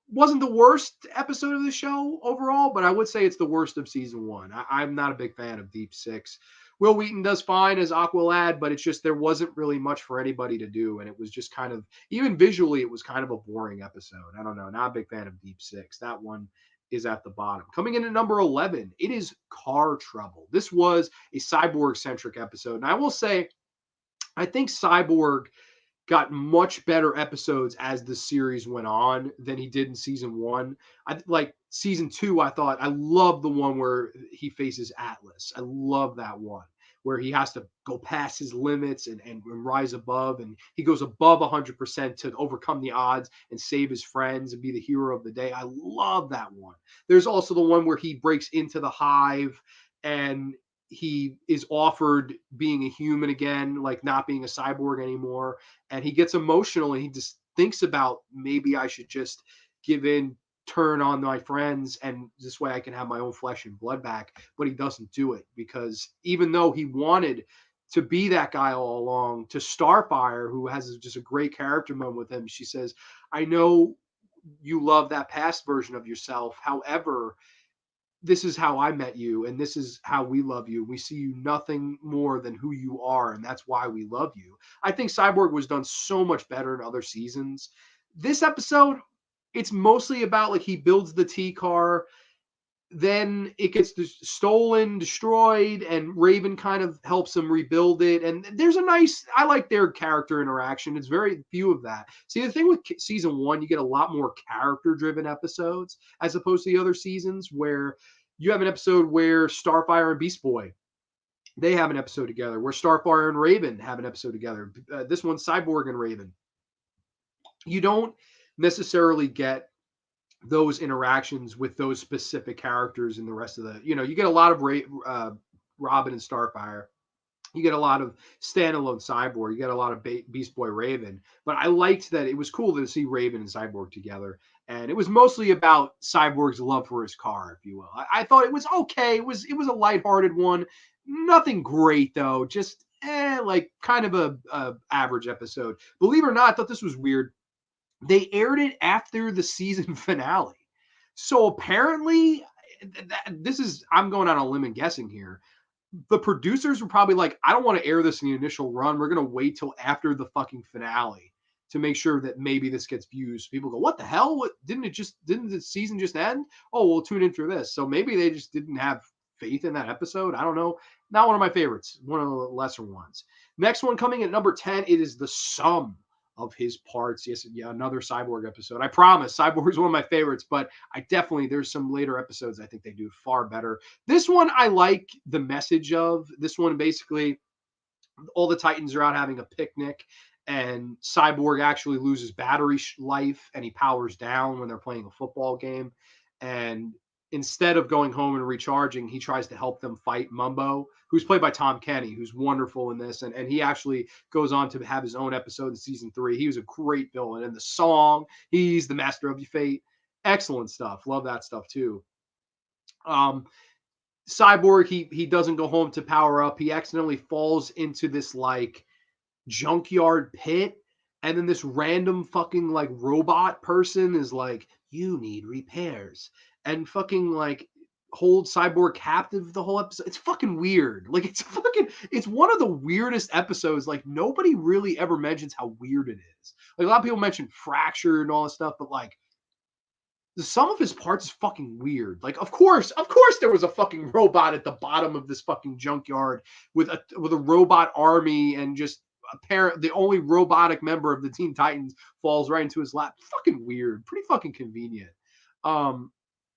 Wasn't the worst episode of the show overall, but I would say it's the worst of season 1. I'm not a big fan of Deep Six. Will Wheaton does fine as Aqualad, but it's just there wasn't really much for anybody to do, and it was just kind of, even visually, it was kind of a boring episode. I don't know, not a big fan of Deep Six. That one is at the bottom. Coming in at number 11, it is Car Trouble. This was a Cyborg-centric episode, and I will say, I think Cyborg got much better episodes as the series went on than he did in season one. I like season two. I thought I love the one where he faces Atlas. I love that one where he has to go past his limits and rise above, and he goes above 100% to overcome the odds and save his friends and be the hero of the day. I love that one. There's also the one where he breaks into the hive and he is offered being a human again, like not being a cyborg anymore, and he gets emotional and he just thinks about maybe I should just give in, turn on my friends, and this way I can have my own flesh and blood back. But he doesn't do it because even though he wanted to be that guy all along, to Starfire, who has just a great character moment with him, she says, I know you love that past version of yourself. However, this is how I met you, and this is how we love you. We see you nothing more than who you are, and that's why we love you. I think Cyborg was done so much better in other seasons. This episode, it's mostly about like he builds the T car, then it gets stolen, destroyed, and Raven kind of helps him rebuild it. And there's a nice, I like their character interaction. It's very few of that. See, the thing with season one, you get a lot more character driven episodes as opposed to the other seasons where you have an episode where Starfire and Beast Boy, they have an episode together, where Starfire and Raven have an episode together. This one's Cyborg and Raven. You don't necessarily get those interactions with those specific characters in the rest of the, you get a lot of Robin and Starfire. You get a lot of standalone Cyborg. You get a lot of Beast Boy Raven. But I liked that it was cool to see Raven and Cyborg together. And it was mostly about Cyborg's love for his car, if you will. I thought it was okay. It was a lighthearted one. Nothing great though. Just like kind of a average episode. Believe it or not, I thought this was weird. They aired it after the season finale. So apparently, this is, I'm going on a limb and guessing here. The producers were probably like, I don't want to air this in the initial run. We're going to wait till after the fucking finale to make sure that maybe this gets views. People go, what the hell? What didn't the season just end? Oh, we'll tune in for this. So maybe they just didn't have faith in that episode. I don't know. Not one of my favorites, one of the lesser ones. Next one coming at number 10, it is the sum of his parts. Yes, yeah, another Cyborg episode. I promise, Cyborg is one of my favorites, but I definitely, there's some later episodes I think they do far better. This one I like the message of. This one basically, all the Titans are out having a picnic, and Cyborg actually loses battery life, and he powers down when they're playing a football game. And instead of going home and recharging, he tries to help them fight Mumbo, who's played by Tom Kenny, who's wonderful in this. And he actually goes on to have his own episode in season 3. He was a great villain. And the song, he's the master of your fate. Excellent stuff. Love that stuff too. Cyborg, he doesn't go home to power up. He accidentally falls into this like junkyard pit, and then this random fucking like robot person is like, you need repairs, and fucking like hold Cyborg captive the whole episode. It's fucking weird. Like it's one of the weirdest episodes. Like nobody really ever mentions how weird it is. Like a lot of people mention fracture and all this stuff, but like the sum of his parts is fucking weird. Like, of course, there was a fucking robot at the bottom of this fucking junkyard with a robot army, and just apparent the only robotic member of the Teen Titans falls right into his lap. Fucking weird. Pretty fucking convenient.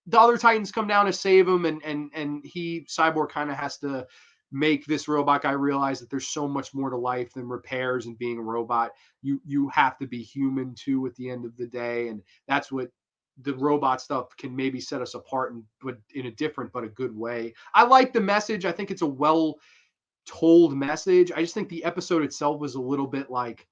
The other Titans come down to save him, and he Cyborg kind of has to make this robot guy realize that there's so much more to life than repairs and being a robot. You have to be human too at the end of the day, and that's what the robot stuff can maybe set us apart, but in a different but a good way. I like the message. I think it's a well told message. I just think the episode itself was a little bit like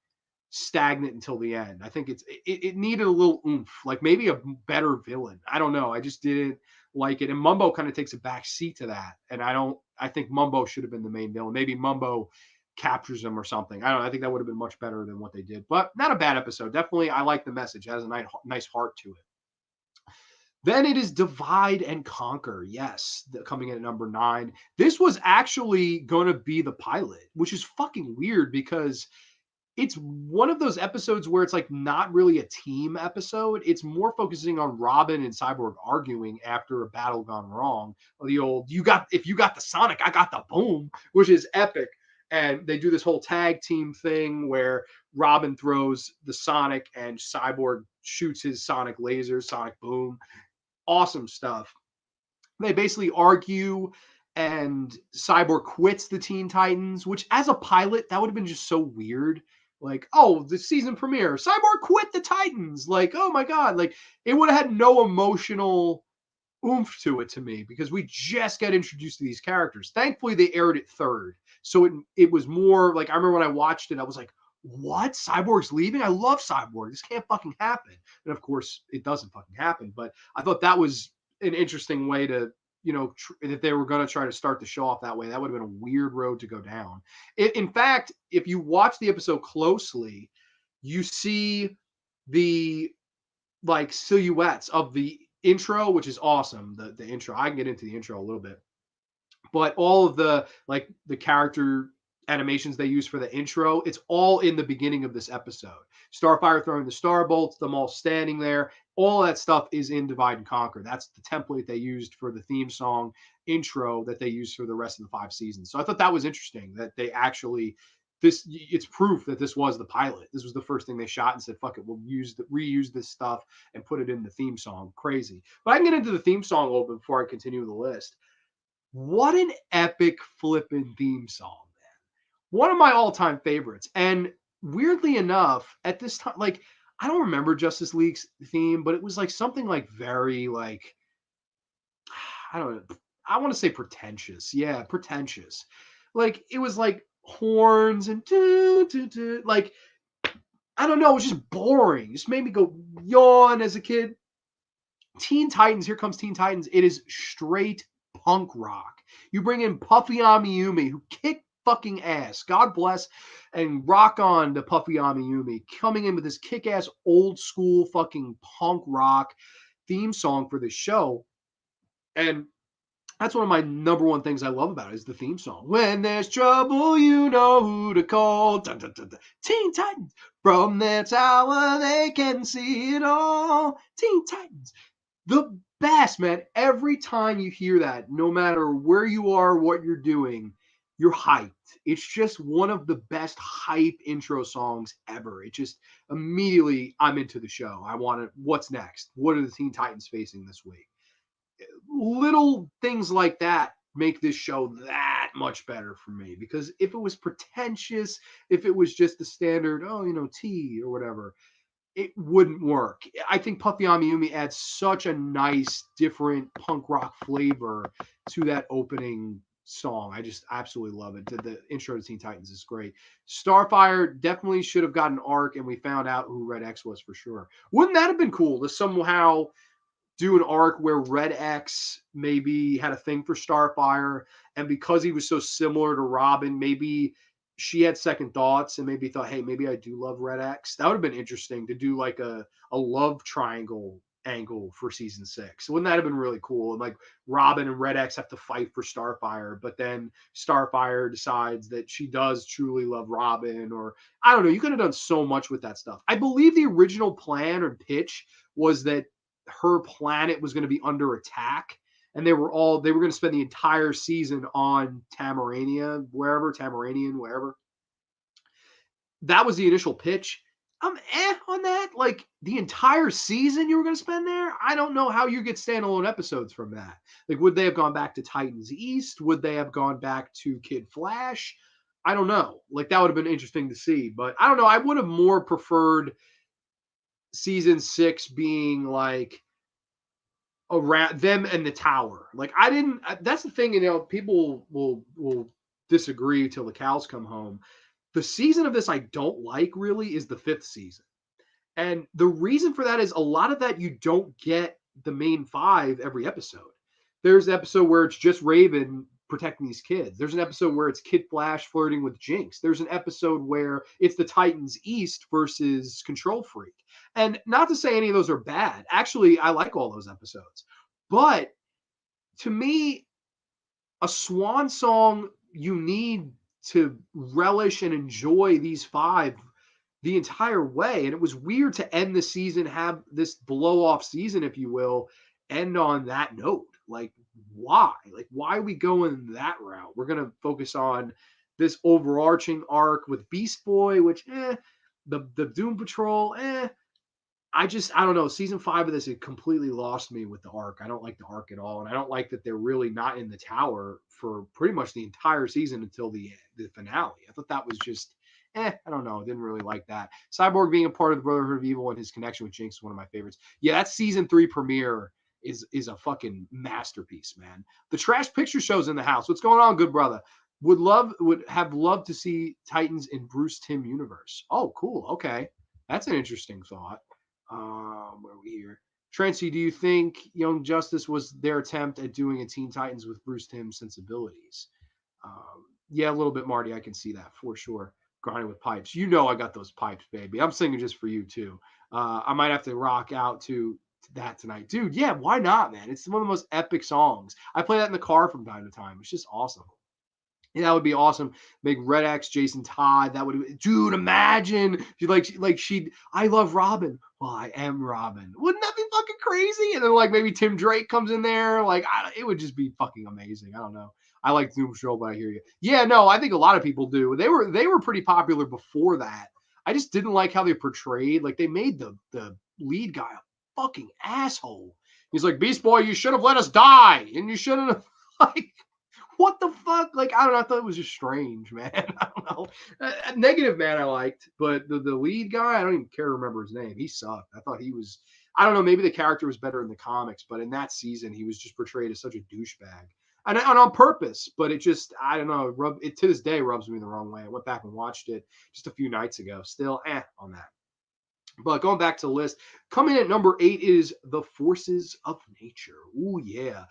stagnant until the end. I think it needed a little oomph, like maybe a better villain. I don't know. I just didn't like it. And Mumbo kind of takes a back seat to that. And I think Mumbo should have been the main villain. Maybe Mumbo captures him or something. I don't know. I think that would have been much better than what they did, but not a bad episode. Definitely. I like the message. It has a nice heart to it. Then it is Divide and Conquer. Yes, coming in at number 9. This was actually going to be the pilot, which is fucking weird because it's one of those episodes where it's like not really a team episode. It's more focusing on Robin and Cyborg arguing after a battle gone wrong. The old, if you got the Sonic, I got the boom, which is epic. And they do this whole tag team thing where Robin throws the Sonic and Cyborg shoots his Sonic laser, Sonic Boom. Awesome stuff. They basically argue, and Cyborg quits the Teen Titans, which as a pilot, that would have been just so weird. Like, oh, the season premiere, Cyborg quit the Titans. Like, oh my God. Like, it would have had no emotional oomph to it to me because we just got introduced to these characters. Thankfully, they aired it third. So it was more like, I remember when I watched it, I was like, what? Cyborg's leaving? I love Cyborg. This can't fucking happen. And of course, it doesn't fucking happen. But I thought that was an interesting way to, if they were going to try to start the show off that way, that would have been a weird road to go down. In fact, if you watch the episode closely, you see the like silhouettes of the intro, which is awesome. The intro, I can get into the intro a little bit, but all of the like the character animations they use for the intro, it's all in the beginning of this episode. Starfire throwing the star bolts, them all standing there, all that stuff is in Divide and Conquer. That's the template they used for the theme song intro that they used for the rest of the 5 seasons. So I thought that was interesting that they actually it's proof that this was the pilot. This was the first thing they shot and said, fuck it, we'll reuse this stuff and put it in the theme song. Crazy. But I can get into the theme song a little bit before I continue the list. What an epic flippin' theme song, man. One of my all-time favorites. And weirdly enough, at this time, like, I don't remember Justice League's theme, but it was like something like very like, I don't know. I want to say pretentious. Yeah, pretentious. Like it was like horns and like I don't know, it was just boring. It just made me go yawn as a kid. Teen Titans, here comes Teen Titans. It is straight punk rock. You bring in Puffy Amiyumi, who kicked fucking ass. God bless and rock on to Puffy Amiyumi, coming in with this kick-ass old school fucking punk rock theme song for this show. And that's one of my number one things I love about it is the theme song. When there's trouble, you know who to call. Dun, dun, dun, dun. Teen Titans. From their tower, they can see it all. Teen Titans. The best, man. Every time you hear that, no matter where you are, what you're doing, you're hyped. It's just one of the best hype intro songs ever. It just immediately, I'm into the show. I want to, what's next? What are the Teen Titans facing this week? Little things like that make this show that much better for me because if it was pretentious, if it was just the standard, T or whatever, it wouldn't work. I think Puffy Amiyumi adds such a nice, different punk rock flavor to that opening song. I just absolutely love it. The intro to Teen Titans is great. Starfire definitely should have gotten an arc, and we found out who Red X was for sure. Wouldn't that have been cool to somehow do an arc where Red X maybe had a thing for Starfire, and because he was so similar to Robin, maybe she had second thoughts and maybe thought, hey, maybe I do love Red X. That would have been interesting to do like a love triangle angle for season 6. Wouldn't that have been really cool? And like Robin and Red X have to fight for Starfire, but then Starfire decides that she does truly love Robin, or I don't know. You could have done so much with that stuff. I believe the original plan or pitch was that her planet was going to be under attack, and they were going to spend the entire season on Tamaranian, wherever. That was the initial pitch. I'm on that. Like the entire season you were going to spend there. I don't know how you get standalone episodes from that. Like, would they have gone back to Titans East? Would they have gone back to Kid Flash? I don't know. Like that would have been interesting to see, but I don't know. I would have more preferred season 6 being like around them and the tower. Like I didn't. That's the thing. People will disagree till the cows come home. The season of this I don't like really is the 5th season, and the reason for that is a lot of that you don't get the main 5 every episode. There's an episode where it's just Raven protecting these kids. There's an episode where it's Kid Flash flirting with Jinx. There's an episode where it's the Titans East versus Control Freak. And not to say any of those are bad. Actually, I like all those episodes. But to me, a swan song, you need to relish and enjoy these 5 the entire way. And it was weird to end the season, have this blow off season, if you will, end on that note. Like, why? Like, why are we going that route? We're going to focus on this overarching arc with Beast Boy, which the Doom Patrol, I don't know. Season 5 of this, it completely lost me with the arc. I don't like the arc at all, and I don't like that they're really not in the tower for pretty much the entire season until the finale. I thought that was just, I don't know. I didn't really like that. Cyborg being a part of the Brotherhood of Evil and his connection with Jinx is one of my favorites. Yeah, that season 3 premiere is a fucking masterpiece, man. The Trash Picture Show's in the house. What's going on, good brother? Would have loved to see Titans in Bruce Timm universe. Oh, cool. Okay, that's an interesting thought. Where are we here? Trancey, do you think Young Justice was their attempt at doing a Teen Titans with Bruce Timm's sensibilities? Yeah, a little bit, Marty. I can see that for sure. Grinding with pipes. You know I got those pipes, baby. I'm singing just for you too. I might have to rock out to that tonight, dude. Yeah, why not, man? It's one of the most epic songs. I play that in the car from time to time. It's just awesome. Yeah, that would be awesome. Make Red X, Jason Todd. That would, dude. Imagine she'd. I love Robin. Well, I am Robin. Wouldn't that be fucking crazy? And then like maybe Tim Drake comes in there. Like it would just be fucking amazing. I don't know. I like Doom Patrol, but I hear you. Yeah, no, I think a lot of people do. They were pretty popular before that. I just didn't like how they portrayed. Like they made the lead guy a fucking asshole. He's like, Beast Boy, you should have let us die, and you shouldn't have like what the fuck? Like, I don't know. I thought it was just strange, man. I don't know. Negative Man, I liked, but the lead guy, I don't even care to remember his name. He sucked. I thought he was, I don't know. Maybe the character was better in the comics, but in that season, he was just portrayed as such a douchebag. And on purpose, but it just, I don't know. It to this day rubs me the wrong way. I went back and watched it just a few nights ago. Still, on that. But going back to the list, coming at number 8 is The Forces of Nature. Ooh, yeah.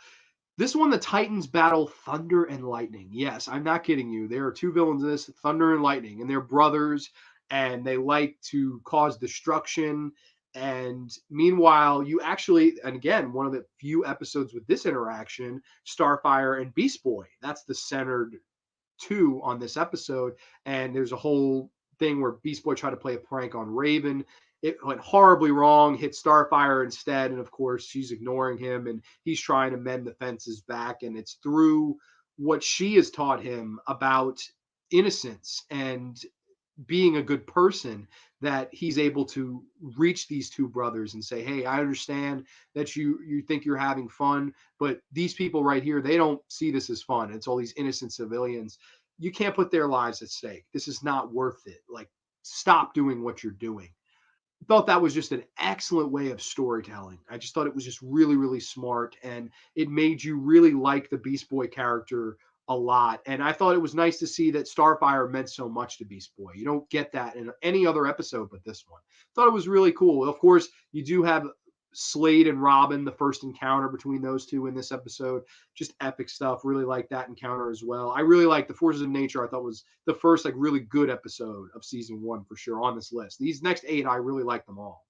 This one, the Titans battle Thunder and Lightning. Yes, I'm not kidding you. There are two villains in this, Thunder and Lightning, and they're brothers, and they like to cause destruction. And meanwhile, you actually, and again, one of the few episodes with this interaction, Starfire and Beast Boy. That's the centered two on this episode. And there's a whole thing where Beast Boy tried to play a prank on Raven. It went horribly wrong, hit Starfire instead. And of course, she's ignoring him and he's trying to mend the fences back. And it's through what she has taught him about innocence and being a good person that he's able to reach these two brothers and say, hey, I understand that you think you're having fun, but these people right here, they don't see this as fun. It's all these innocent civilians. You can't put their lives at stake. This is not worth it. Like, stop doing what you're doing. Felt that was just an excellent way of storytelling. I just thought it was just really, really smart, and it made you really like the Beast Boy character a lot. And I thought it was nice to see that Starfire meant so much to Beast Boy. You don't get that in any other episode but this one. Thought it was really cool. Of course, you do have Slade and Robin, the first encounter between those two in this episode. Just epic stuff. Really like that encounter as well. I really like the Forces of Nature. I thought was the first like really good episode of season 1 for sure on this list. These next 8, I really like them all.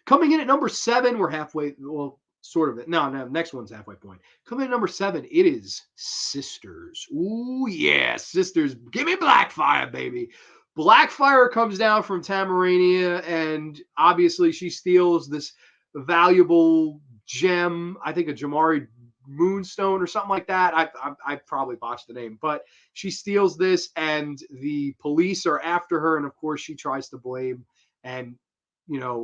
Coming in at number 7, we're halfway. Well, sort of. No, next one's halfway point. Coming in at number 7, it is Sisters. Ooh, yeah, Sisters. Give me Blackfire, baby. Blackfire comes down from Tamarania, and obviously she steals this valuable gem. I think a Jamari Moonstone or something like that. I probably botched the name, but she steals this, and the police are after her, and of course she tries to blame and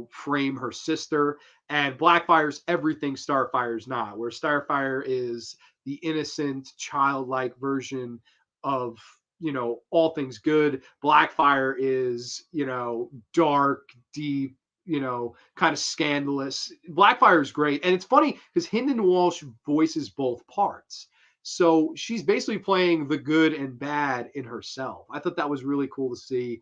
frame her sister. And Blackfire's everything Starfire's not, where Starfire is the innocent, childlike version of, all things good. Blackfire is, dark, deep, kind of scandalous. Blackfire is great. And it's funny because Hynden Walsh voices both parts. So she's basically playing the good and bad in herself. I thought that was really cool to see.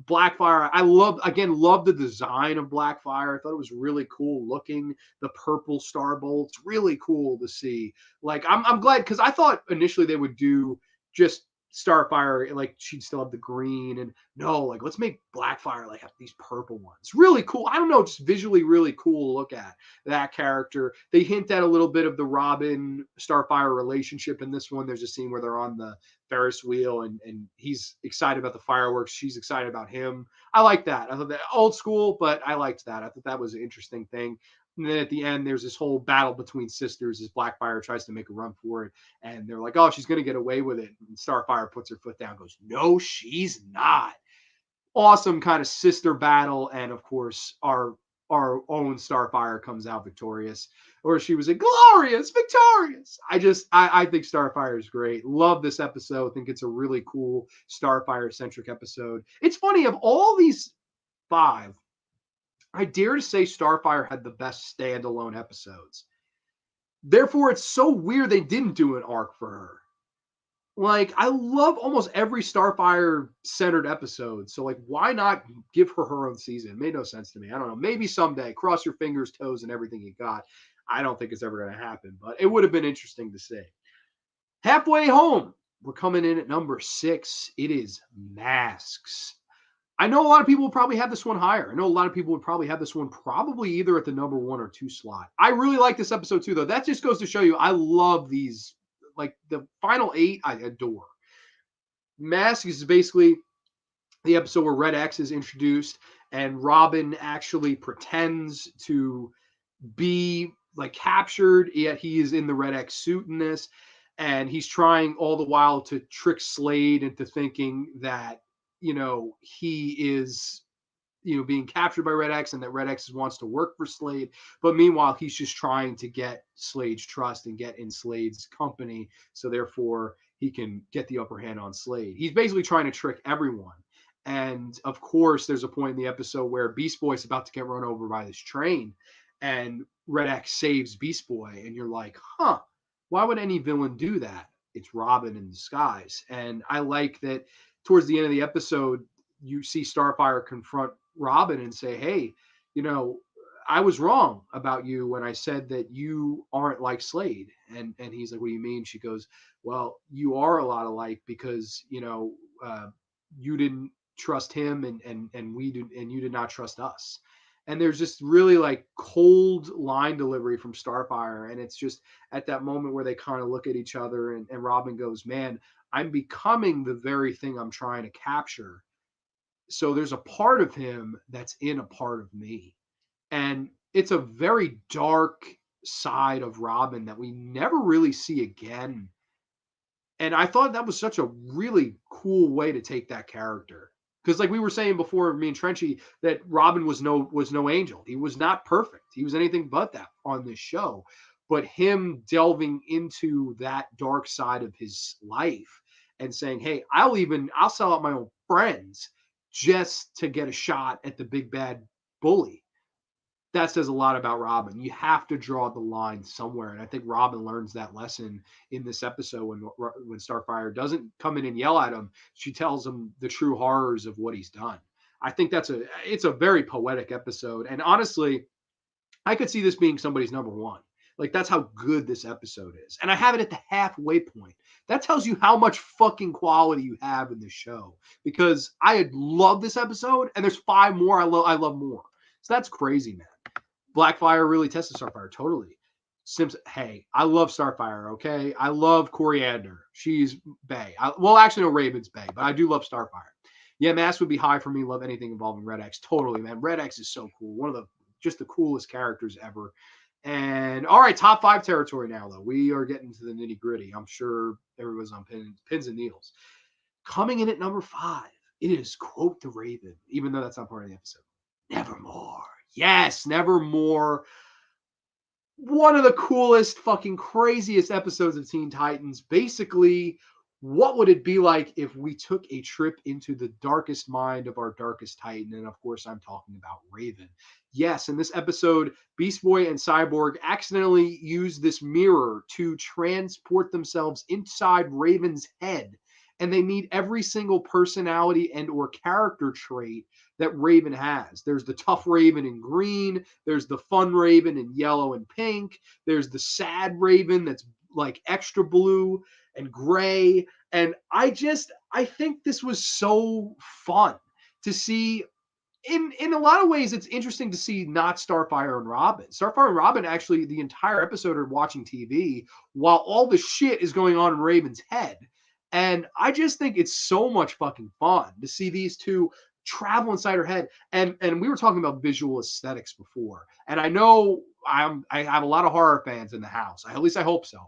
Blackfire, I love the design of Blackfire. I thought it was really cool looking. The purple star bolts, really cool to see. Like I'm glad because I thought initially they would do just Starfire, like she'd still have the green, and no, like let's make Blackfire like have these purple ones. Really cool. I don't know, just visually really cool to look at that character. They hint at a little bit of the Robin Starfire relationship in this one. There's a scene where they're on the Ferris wheel and he's excited about the fireworks. She's excited about him. I like that. I thought that old school, but I liked that. I thought that was an interesting thing. And then at the end, there's this whole battle between sisters as Blackfire tries to make a run for it. And they're like, oh, she's going to get away with it. And Starfire puts her foot down, goes, no, she's not. Awesome kind of sister battle. And of course, our own Starfire comes out victorious. Or she was a glorious, victorious. I think Starfire is great. Love this episode. Think it's a really cool Starfire-centric episode. It's funny, of all these 5, I dare to say Starfire had the best standalone episodes. Therefore, it's so weird they didn't do an arc for her. Like, I love almost every Starfire centered episode. So, like, why not give her her own season? It made no sense to me. I don't know. Maybe someday. Cross your fingers, toes, and everything you got. I don't think it's ever going to happen, but it would have been interesting to see. Halfway home, we're coming in at number 6. It is Masks. I know a lot of people would probably have this one higher. I know a lot of people would probably have this one probably either at the number 1 or 2 slot. I really like this episode too, though. That just goes to show you I love these. Like the final 8, I adore. Mask is basically the episode where Red X is introduced and Robin actually pretends to be like captured, yet he is in the Red X suit in this. And he's trying all the while to trick Slade into thinking that, he is, being captured by Red X and that Red X wants to work for Slade. But meanwhile, he's just trying to get Slade's trust and get in Slade's company. So therefore, he can get the upper hand on Slade. He's basically trying to trick everyone. And of course, there's a point in the episode where Beast Boy is about to get run over by this train. And Red X saves Beast Boy. And you're like, why would any villain do that? It's Robin in disguise. And I like that towards the end of the episode, you see Starfire confront Robin and say, hey, I was wrong about you when I said that you aren't like Slade. And he's like, what do you mean? She goes, well, you are a lot alike because, you didn't trust him and we did, and you did not trust us. And there's just really like cold line delivery from Starfire. And it's just at that moment where they kind of look at each other and Robin goes, man, I'm becoming the very thing I'm trying to capture. So there's a part of him that's in a part of me. And it's a very dark side of Robin that we never really see again. And I thought that was such a really cool way to take that character. Because like we were saying before, me and Trenchy, that Robin was no angel. He was not perfect. He was anything but that on this show. But him delving into that dark side of his life and saying, hey, I'll sell out my own friends just to get a shot at the big bad bully. That says a lot about Robin. You have to draw the line somewhere. And I think Robin learns that lesson in this episode when Starfire doesn't come in and yell at him. She tells him the true horrors of what he's done. I think it's a very poetic episode. And honestly, I could see this being somebody's number 1. Like, that's how good this episode is. And I have it at the halfway point. That tells you how much fucking quality you have in this show. Because I love this episode, and there's 5 more I love more. So that's crazy, man. Blackfire really tested Starfire, totally. Hey, I love Starfire, okay? I love Coriander. She's bae. Actually, no, Raven's bae, but I do love Starfire. Yeah, Mask would be high for me. Love anything involving Red X. Totally, man. Red X is so cool. One of just the coolest characters ever. And all right, top 5 territory now, though. We are getting to the nitty gritty. I'm sure everyone's on pins and needles. Coming in at number 5, it is Quote the Raven, even though that's not part of the episode. Nevermore. Yes, Nevermore. One of the coolest, fucking craziest episodes of Teen Titans. Basically, what would it be like if we took a trip into the darkest mind of our darkest Titan? And of course, I'm talking about Raven. Yes, in this episode, Beast Boy and Cyborg accidentally use this mirror to transport themselves inside Raven's head. And they meet every single personality and or character trait that Raven has. There's the tough Raven in green. There's the fun Raven in yellow and pink. There's the sad Raven that's like extra blue and gray. And I think this was so fun to see. In a lot of ways, it's interesting to see not Starfire and Robin. Starfire and Robin, actually, the entire episode are watching TV while all the shit is going on in Raven's head. And I just think it's so much fucking fun to see these two travel inside her head. And we were talking about visual aesthetics before. And I know I have a lot of horror fans in the house. At least I hope so.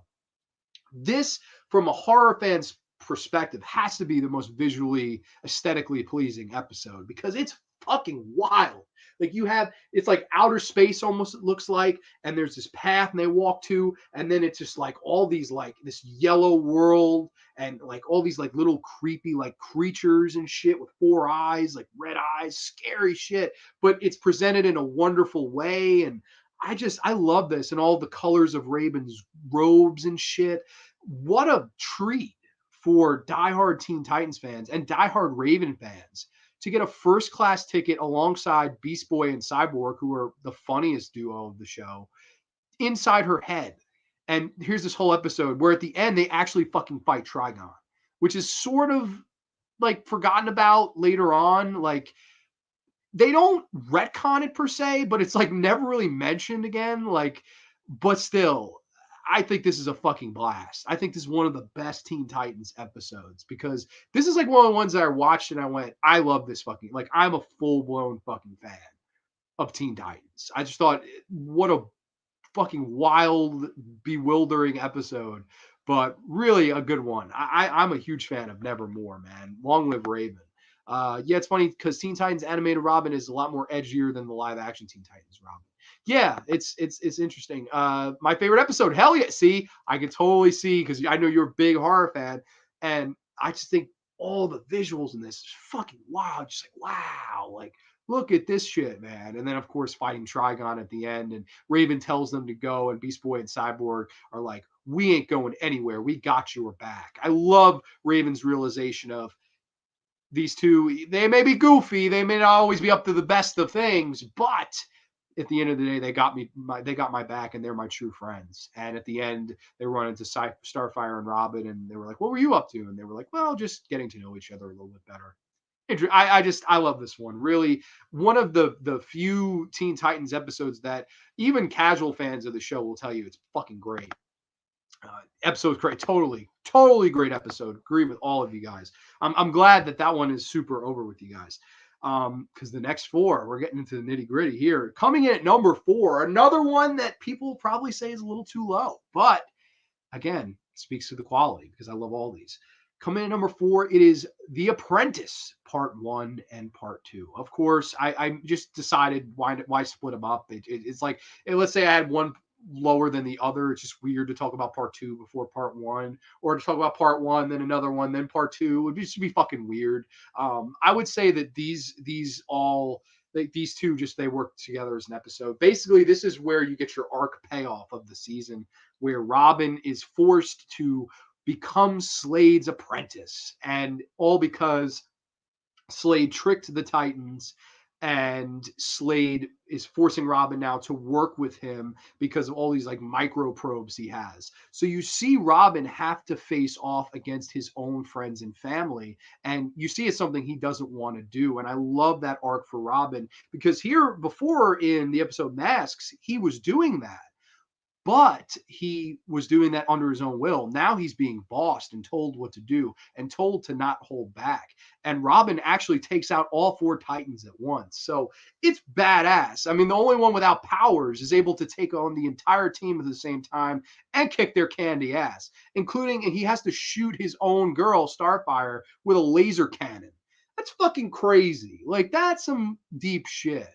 This, from a horror fan's perspective, has to be the most visually, aesthetically pleasing episode because it's fucking wild. Like you have, it's like outer space almost, it looks like, and there's this path and they walk to, and then it's just like all these like this yellow world and like all these like little creepy like creatures and shit with four eyes, like red eyes, scary shit. But it's presented in a wonderful way, and I love this and all the colors of Raven's robes and shit. What a treat for diehard Teen Titans fans and diehard Raven fans to get a first class ticket alongside Beast Boy and Cyborg, who are the funniest duo of the show, inside her head. And here's this whole episode where at the end they actually fucking fight Trigon, which is sort of like forgotten about later on. Like they don't retcon it per se, but it's like never really mentioned again. Like, but still, I think this is a fucking blast. I think this is one of the best Teen Titans episodes because this is like one of the ones that I watched and I went, I love this fucking, like, I'm a full blown fucking fan of Teen Titans. I just thought, what a fucking wild, bewildering episode, but really a good one. I'm a huge fan of Nevermore, man. Long live Raven. Yeah, it's funny because Teen Titans animated Robin is a lot more edgier than the live action Teen Titans Robin. Yeah, it's interesting. My favorite episode, hell yeah. See, I can totally see because I know you're a big horror fan, and I just think all the visuals in this is fucking wild. Just like wow, like look at this shit, man. And then of course fighting Trigon at the end, and Raven tells them to go, and Beast Boy and Cyborg are like, "We ain't going anywhere. We got your back." I love Raven's realization of these two. They may be goofy, they may not always be up to the best of things, but at the end of the day, they got my back, and they're my true friends. And at the end, they run into Starfire and Robin, and they were like, "What were you up to?" And they were like, "Well, just getting to know each other a little bit better." I love this one. Really, one of the few Teen Titans episodes that even casual fans of the show will tell you it's fucking great. Episode's great. Totally great episode. Agree with all of you guys. I'm glad that one is super over with you guys. Because the next four, we're getting into the nitty gritty here. Coming in at number 4, another one that people probably say is a little too low, but again, speaks to the quality because I love all these. Coming in at number 4, it is The Apprentice, Part 1 and Part 2. Of course, I just decided why split them up. It's like, let's say I had one lower than the other. It's just weird to talk about Part 2 before Part 1, or to talk about Part 1, then another one, then Part 2. It would just be fucking weird. I would say that these all these two just they work together as an episode. Basically, this is where you get your arc payoff of the season, where Robin is forced to become Slade's apprentice, and all because Slade tricked the Titans, and Slade is forcing Robin now to work with him because of all these like micro probes he has. So you see Robin have to face off against his own friends and family, and you see it's something he doesn't want to do. And I love that arc for Robin because here before in the episode Masks, he was doing that, but he was doing that under his own will. Now he's being bossed and told what to do and told to not hold back. And Robin actually takes out all 4 Titans at once. So it's badass. I mean, the only one without powers is able to take on the entire team at the same time and kick their candy ass, including, and he has to shoot his own girl, Starfire, with a laser cannon. That's fucking crazy. Like, that's some deep shit.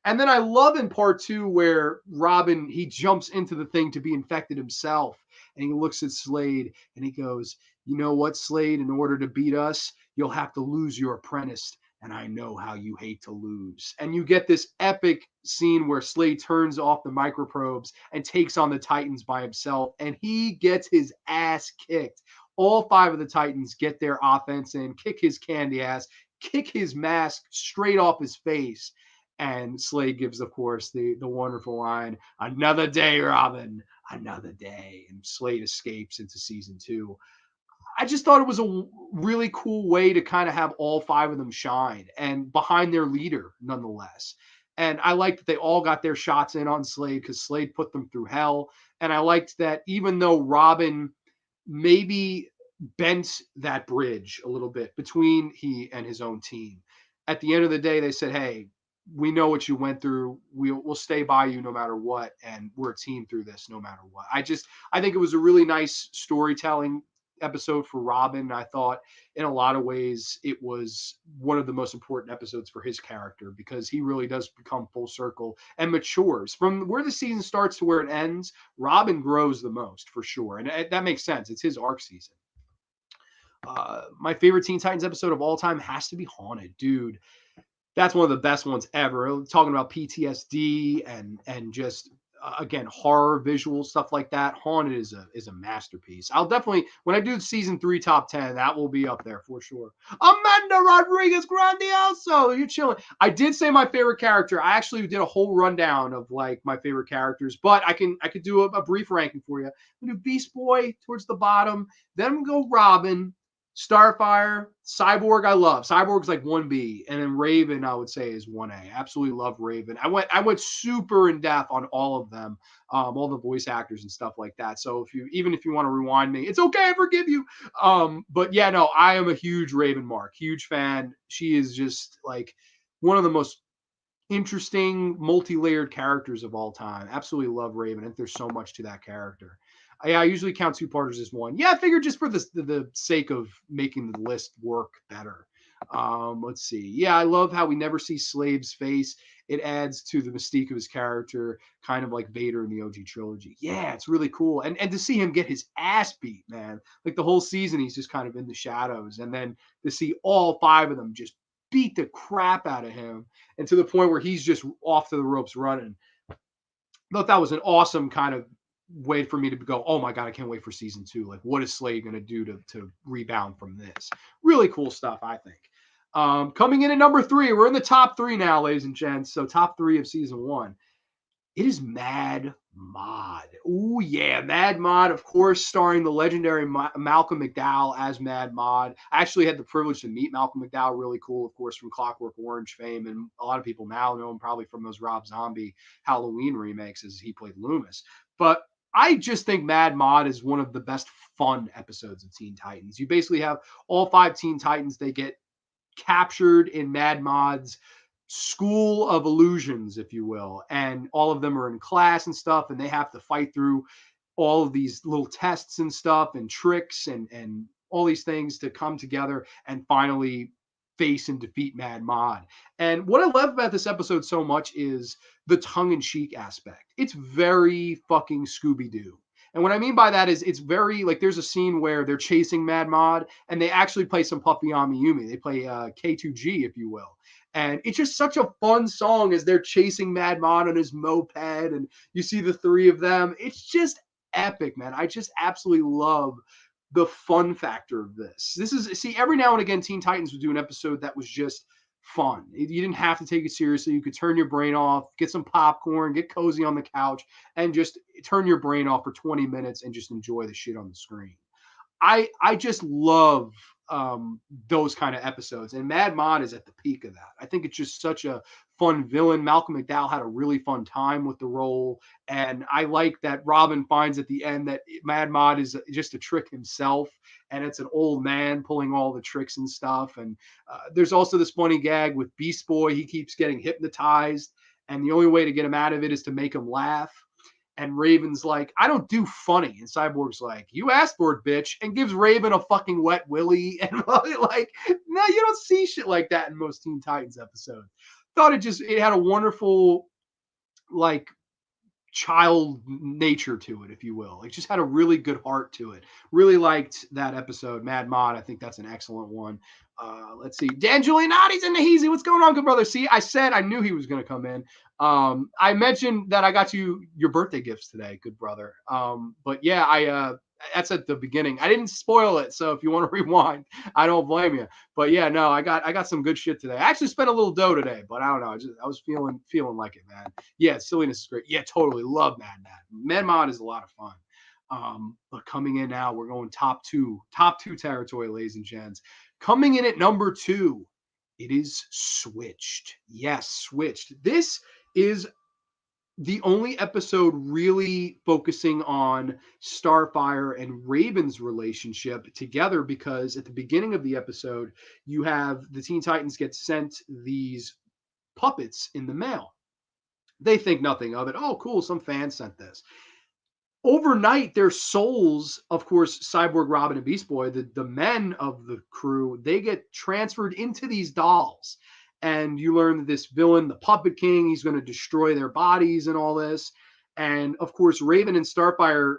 And then I love in Part 2 where Robin, he jumps into the thing to be infected himself. And he looks at Slade and he goes, "You know what, Slade? In order to beat us, you'll have to lose your apprentice. And I know how you hate to lose." And you get this epic scene where Slade turns off the microprobes and takes on the Titans by himself. And he gets his ass kicked. All 5 of the Titans get their offense in, kick his candy ass, kick his mask straight off his face. And Slade gives, of course, the wonderful line, "Another day, Robin, another day." And Slade escapes into season 2. I just thought it was a really cool way to kind of have all 5 of them shine and behind their leader, nonetheless. And I liked that they all got their shots in on Slade because Slade put them through hell. And I liked that even though Robin maybe bent that bridge a little bit between he and his own team, at the end of the day, they said, "Hey, we know what you went through. We'll stay by you no matter what, and we're a team through this no matter what. I think it was a really nice storytelling episode for Robin. I thought in a lot of ways it was one of the most important episodes for his character because he really does become full circle and matures from where the season starts to where it ends. Robin grows the most for sure, and that makes sense. It's his arc season. My favorite Teen Titans episode of all time has to be Haunted, dude. That's one of the best ones ever. Talking about PTSD and just again horror visual stuff like that. Haunted is a masterpiece. I'll definitely when I do season 3 top 10, that will be up there for sure. Amanda Rodriguez Grande also. You're chilling. I did say my favorite character. I actually did a whole rundown of like my favorite characters, but I could do a brief ranking for you. I'm gonna do Beast Boy towards the bottom, then go Robin, Starfire, Cyborg, I love. Cyborg's like 1B, and then Raven, I would say, is 1A. Absolutely love Raven. I went super in depth on all of them, all the voice actors and stuff like that. So even if you want to rewind me, it's okay, I forgive you. But yeah, no, I am a huge Raven mark, huge fan. She is just like one of the most interesting, multi-layered characters of all time. Absolutely love Raven. I think there's so much to that character. I usually count two-parters as one. Yeah, I figured just for the sake of making the list work better. Let's see. Yeah, I love how we never see Slave's face. It adds to the mystique of his character, kind of like Vader in the OG trilogy. Yeah, it's really cool. And to see him get his ass beat, man. Like the whole season, he's just kind of in the shadows. And then to see all 5 of them just beat the crap out of him and to the point where he's just off to the ropes running. I thought that was an awesome kind of way for me to go, oh my God, I can't wait for season 2. Like, what is Slade going to do to rebound from this? Really cool stuff, I think. Coming in at number 3, we're in the top 3 now, ladies and gents. So top 3 of season 1. It is Mad Mod. Oh yeah, Mad Mod, of course, starring the legendary Malcolm McDowell as Mad Mod. I actually had the privilege to meet Malcolm McDowell, really cool, of course, from Clockwork Orange fame, and a lot of people now know him probably from those Rob Zombie Halloween remakes as he played Loomis. But I just think Mad Mod is one of the best fun episodes of Teen Titans. You basically have all 5 Teen Titans, they get captured in Mad Mod's school of illusions, if you will. And all of them are in class and stuff, and they have to fight through all of these little tests and stuff and tricks and all these things to come together and finally face and defeat Mad Mod. And what I love about this episode so much is the tongue-in-cheek aspect. It's very fucking Scooby-Doo. And what I mean by that is it's very like there's a scene where they're chasing Mad Mod and they actually play some Puffy Ami Yumi. They play K2G, if you will. And it's just such a fun song as they're chasing Mad Mod on his moped and you see the 3 of them. It's just epic, man. I just absolutely love the fun factor of this. See, every now and again, Teen Titans would do an episode that was just fun. You didn't have to take it seriously. You could turn your brain off, get some popcorn, get cozy on the couch, and just turn your brain off for 20 minutes and just enjoy the shit on the screen. I just love those kind of episodes, and Mad Mod is at the peak of that. I think it's just such a fun villain. Malcolm McDowell had a really fun time with the role, and I like that Robin finds at the end that Mad Mod is just a trick himself, and it's an old man pulling all the tricks and stuff. And there's also this funny gag with Beast Boy. He keeps getting hypnotized, and the only way to get him out of it is to make him laugh. And Raven's like, I don't do funny. And Cyborg's like, you asked for it, bitch. And gives Raven a fucking wet willy. And like, no, you don't see shit like that in most Teen Titans episodes. Thought it had a wonderful, like, child nature to it, if you will. It just had a really good heart to it. Really liked that episode, Mad Mod. I think that's an excellent one. Let's see. Dan Giulianotti's in the Heezy. What's going on, good brother? See, I said I knew he was going to come in. I mentioned that I got you your birthday gifts today, good brother. But yeah, that's at the beginning. I didn't spoil it, so if you want to rewind, I don't blame you. But yeah, no, I got some good shit today. I actually spent a little dough today, but I don't know. I was feeling like it, man. Yeah, silliness is great. Yeah, totally love Mad Mod. Mad Mod is a lot of fun. But coming in now, we're going top two territory, ladies and gents. Coming in at number 2, it is Switched. Yes, Switched. This is the only episode really focusing on Starfire and Raven's relationship together, because at the beginning of the episode, you have the Teen Titans get sent these puppets in the mail. They think nothing of it. Oh, cool, some fan sent this. Overnight, their souls, of course, Cyborg, Robin, and Beast Boy, the men of the crew, they get transferred into these dolls. And you learn that this villain, the Puppet King, he's going to destroy their bodies and all this. And of course, Raven and Starfire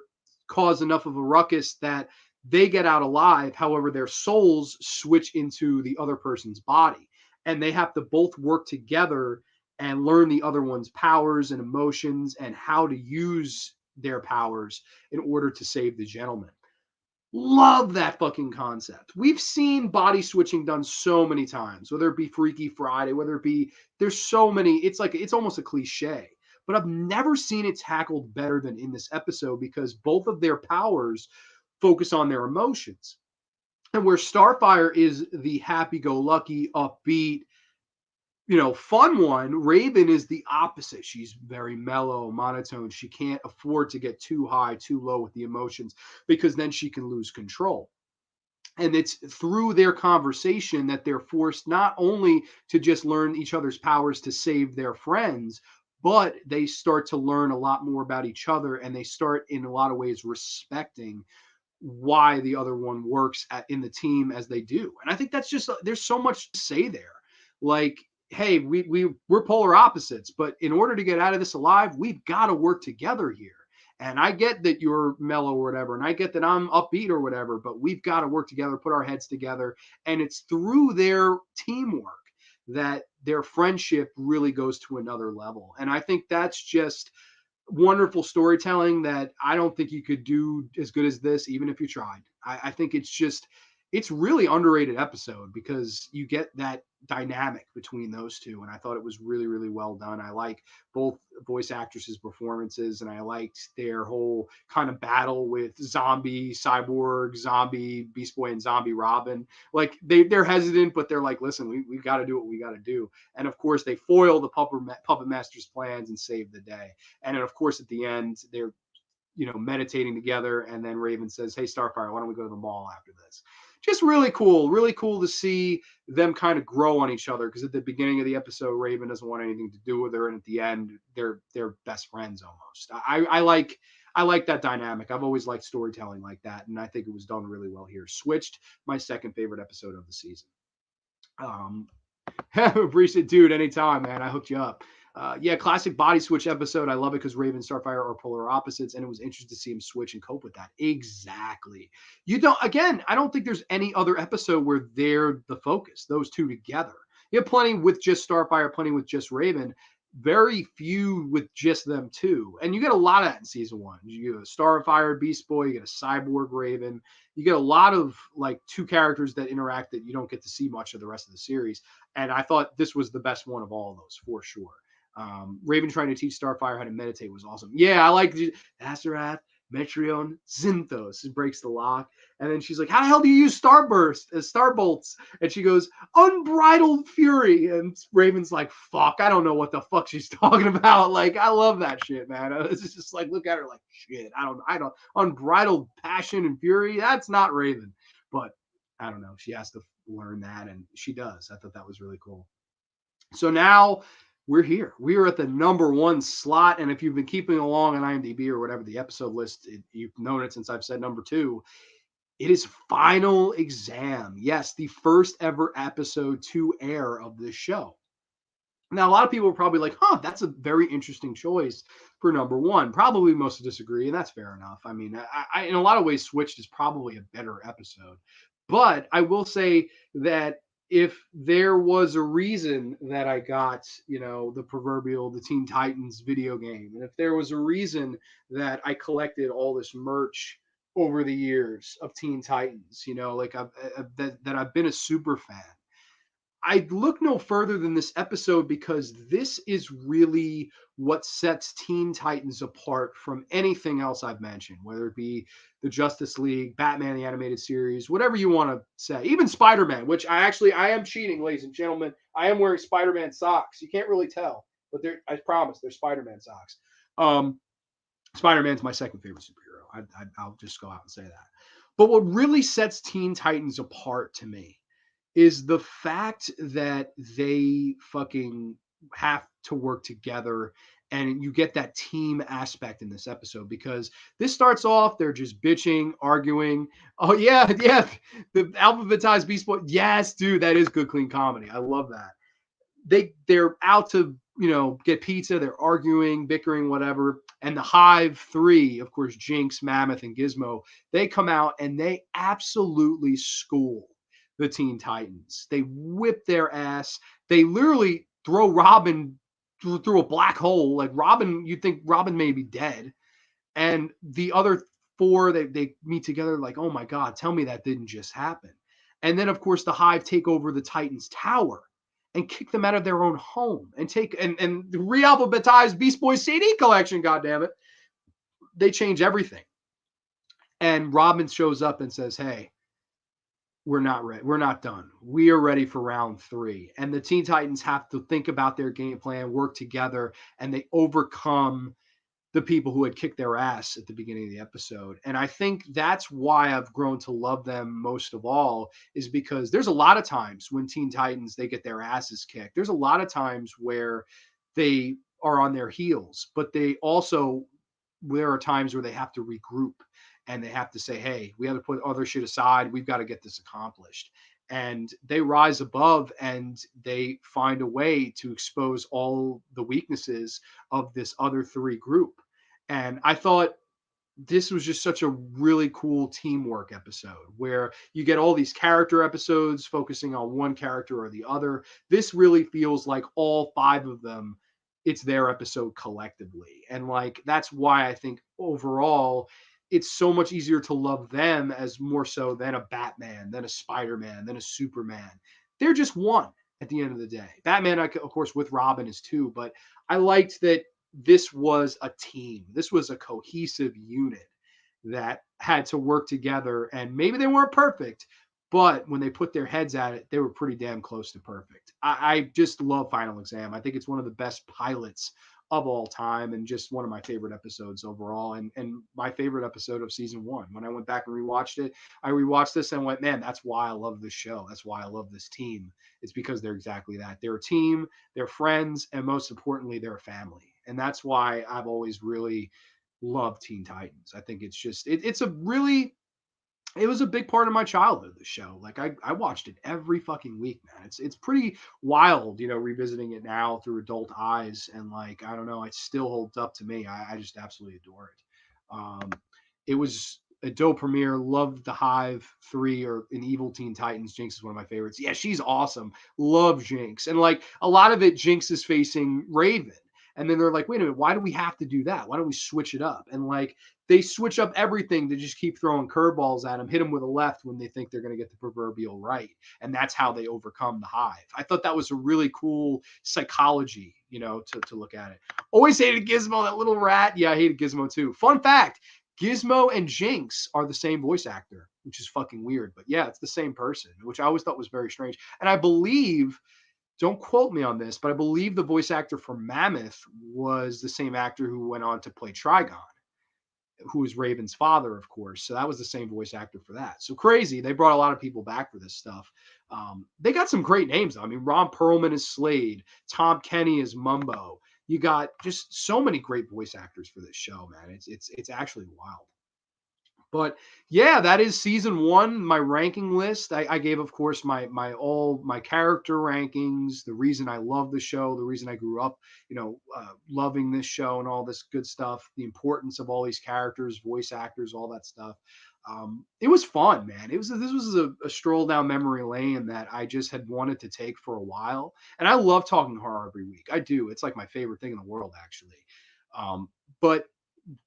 cause enough of a ruckus that they get out alive. However, their souls switch into the other person's body. And they have to both work together and learn the other one's powers and emotions and how to use their powers in order to save the gentleman. Love that fucking concept. We've seen body switching done so many times, whether it be Freaky Friday, whether it be, there's so many, it's like, it's almost a cliche, but I've never seen it tackled better than in this episode because both of their powers focus on their emotions. And where Starfire is the happy go lucky, upbeat, fun one, Raven is the opposite. She's very mellow, monotone. She can't afford to get too high, too low with the emotions because then she can lose control. And it's through their conversation that they're forced not only to just learn each other's powers to save their friends, but they start to learn a lot more about each other and they start in a lot of ways respecting why the other one works in the team as they do. And I think that's just, there's so much to say there. Like, hey, we're polar opposites, but in order to get out of this alive, we've got to work together here. And I get that you're mellow or whatever, and I get that I'm upbeat or whatever, but we've got to work together, put our heads together. And it's through their teamwork that their friendship really goes to another level. And I think that's just wonderful storytelling that I don't think you could do as good as this, even if you tried. I think it's really underrated episode because you get that dynamic between those two. And I thought it was really, really well done. I like both voice actresses' performances and I liked their whole kind of battle with zombie, cyborg, zombie, Beast Boy, and zombie Robin. Like they're hesitant, but they're like, listen, we got to do what we got to do. And of course, they foil the puppet master's plans and save the day. And then, of course, at the end, they're meditating together, and then Raven says, "Hey, Starfire, why don't we go to the mall after this?" Just really cool to see them kind of grow on each other because at the beginning of the episode, Raven doesn't want anything to do with her, and at the end, they're best friends almost. I like that dynamic. I've always liked storytelling like that, and I think it was done really well here. Switched, my second favorite episode of the season. Appreciate, dude. Anytime, man. I hooked you up. Yeah, classic body switch episode. I love it because Raven and Starfire are polar opposites, and it was interesting to see him switch and cope with that. Exactly. I don't think there's any other episode where they're the focus, those two together. You have plenty with just Starfire, plenty with just Raven, very few with just them two. And you get a lot of that in season one. You get a Starfire Beast Boy, you get a Cyborg Raven, you get a lot of like two characters that interact that you don't get to see much of the rest of the series. And I thought this was the best one of all of those for sure. Raven trying to teach Starfire how to meditate was awesome. Yeah, I like Azeroth, Metreon, Zinthos. It breaks the lock. And then she's like, how the hell do you use Starbolts? And she goes, unbridled fury. And Raven's like, fuck, I don't know what the fuck she's talking about. Like, I love that shit, man. It's just like, look at her like, shit, I don't, unbridled passion and fury. That's not Raven. But I don't know. She has to learn that. And she does. I thought that was really cool. So now we're here. We are at the number one slot. And if you've been keeping along on IMDb or whatever the episode list, you've known it since I've said number two. It is Final Exam. Yes, the first ever episode to air of this show. Now, a lot of people are probably like, that's a very interesting choice for number one. Probably most disagree, and that's fair enough. I mean, I in a lot of ways, Switched is probably a better episode. But I will say that if there was a reason that I got, the Teen Titans video game, and if there was a reason that I collected all this merch over the years of Teen Titans, that I've been a super fan, I look no further than this episode because this is really what sets Teen Titans apart from anything else I've mentioned, whether it be the Justice League, Batman the Animated Series, whatever you want to say, even Spider-Man, which I am cheating, ladies and gentlemen. I am wearing Spider-Man socks. You can't really tell, but I promise they're Spider-Man socks. Spider-Man's my second favorite superhero. I'll just go out and say that. But what really sets Teen Titans apart to me is the fact that they fucking have to work together, and you get that team aspect in this episode because this starts off, they're just bitching, arguing. Oh yeah, yeah, the alphabetized Beast Boy. Yes, dude, that is good clean comedy. I love that. They're out to get pizza. They're arguing, bickering, whatever. And the Hive Three, of course, Jinx, Mammoth, and Gizmo, they come out and they absolutely school the Teen Titans. They whip their ass. They literally throw Robin through a black hole. Like Robin, you'd think Robin may be dead, and the other four, they meet together like, oh my God, tell me that didn't just happen. And then, of course, the Hive take over the Titans Tower and kick them out of their own home and take and re-alphabetize Beast Boys CD collection, God damn it. They change everything. And Robin shows up and says, hey, we're not ready. We're not done. We are ready for round 3. And the Teen Titans have to think about their game plan, work together, and they overcome the people who had kicked their ass at the beginning of the episode. And I think that's why I've grown to love them most of all, is because there's a lot of times when Teen Titans, they get their asses kicked. There's a lot of times where they are on their heels, but they also, there are times where they have to regroup and they have to say, hey, we have to put other shit aside. We've got to get this accomplished. And they rise above and they find a way to expose all the weaknesses of this other 3 group. And I thought this was just such a really cool teamwork episode where you get all these character episodes focusing on one character or the other. This really feels like all 5 of them, it's their episode collectively. And like that's why I think overall it's so much easier to love them as more so than a Batman, than a Spider-Man, than a Superman. They're just one at the end of the day. Batman, of course, with Robin is 2, but I liked that this was a team. This was a cohesive unit that had to work together. And maybe they weren't perfect, but when they put their heads at it, they were pretty damn close to perfect. I just love Final Exam. I think it's one of the best pilots of all time and just one of my favorite episodes overall, and my favorite episode of season 1. When I went back and rewatched it, I rewatched this and went, man, that's why I love this show. That's why I love this team. It's because they're exactly that. They're a team, they're friends, and most importantly, they're a family. And that's why I've always really loved Teen Titans. I think it's just it's a really, it was a big part of my childhood, the show. Like I watched it every fucking week, man. It's pretty wild, revisiting it now through adult eyes. And like, I don't know, it still holds up to me. I just absolutely adore it. It was a dope premiere. Loved the Hive 3 or an Evil Teen Titans. Jinx is one of my favorites. Yeah, she's awesome. Love Jinx. And like a lot of it, Jinx is facing Raven. And then they're like, wait a minute, why do we have to do that? Why don't we switch it up? And like they switch up everything to just keep throwing curveballs at him, hit him with a left when they think they're going to get the proverbial right. And that's how they overcome the Hive. I thought that was a really cool psychology, to look at it. Always hated Gizmo, that little rat. Yeah, I hated Gizmo too. Fun fact, Gizmo and Jinx are the same voice actor, which is fucking weird. But yeah, it's the same person, which I always thought was very strange. And I believe, don't quote me on this, but I believe the voice actor for Mammoth was the same actor who went on to play Trigon, who was Raven's father, of course. So that was the same voice actor for that. So crazy. They brought a lot of people back for this stuff. They got some great names. I mean, Ron Perlman is Slade. Tom Kenny is Mumbo. You got just so many great voice actors for this show, man. It's actually wild. But yeah, that is season 1. My ranking list. I gave, of course, my character rankings, the reason I love the show, the reason I grew up, loving this show and all this good stuff, the importance of all these characters, voice actors, all that stuff. It was fun, man. This was a stroll down memory lane that I just had wanted to take for a while. And I love talking horror every week. I do. It's like my favorite thing in the world, actually. But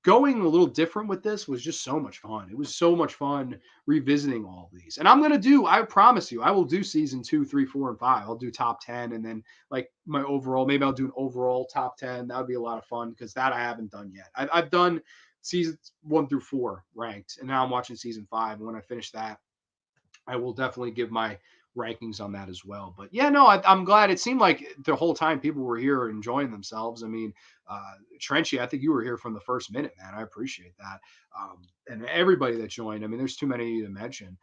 going a little different with this was just so much fun. It was so much fun revisiting all of these. And I promise you, I will do season 2, 3, 4, and 5. I'll do top 10 and then like my overall, maybe I'll do an overall top 10. That would be a lot of fun because that I haven't done yet. I've done seasons 1 through 4 ranked, and now I'm watching season 5. And when I finish that, I will definitely give my rankings on that as well. But yeah, no, I'm glad. It seemed like the whole time people were here enjoying themselves. I mean, Trenchy, I think you were here from the first minute, man. I appreciate that. And everybody that joined. I mean, there's too many to mention.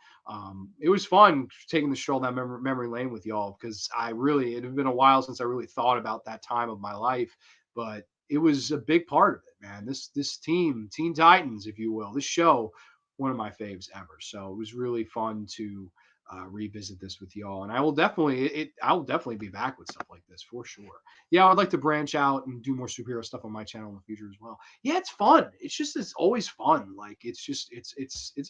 It was fun taking the stroll down memory lane with y'all, because it had been a while since I really thought about that time of my life, but it was a big part of it, man. This team, Teen Titans, if you will, this show, one of my faves ever. So it was really fun to revisit this with y'all, and I will definitely be back with stuff like this for sure. Yeah, I'd like to branch out and do more superhero stuff on my channel in the future as well. Yeah, it's fun. It's always fun. Like it's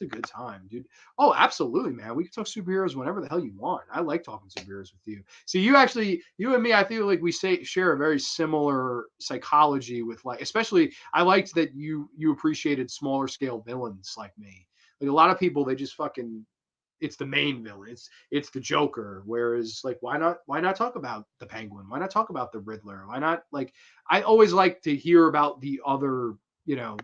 a good time, dude. Oh, absolutely, man. We can talk superheroes whenever the hell you want. I like talking superheroes with you. See, you and me, I feel like we share a very similar psychology with, like, especially I liked that you appreciated smaller scale villains like me. Like a lot of people, they just fucking it's the main villain. It's the Joker. Whereas, like, why not talk about the Penguin? Why not talk about the Riddler? Why not, like, I always like to hear about the other,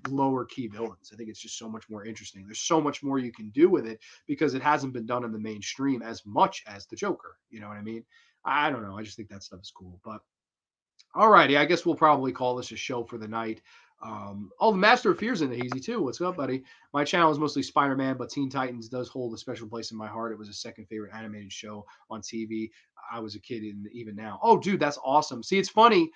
lower key villains. I think it's just so much more interesting. There's so much more you can do with it because it hasn't been done in the mainstream as much as the Joker. You know what I mean? I don't know. I just think that stuff is cool. But all righty, I guess we'll probably call this a show for the night. The Master of Fear's in the easy too. What's up, buddy? My channel is mostly Spider-Man, but Teen Titans does hold a special place in my heart. It was a second favorite animated show on TV. I was a kid, and even now. Oh, dude, that's awesome. See, it's funny.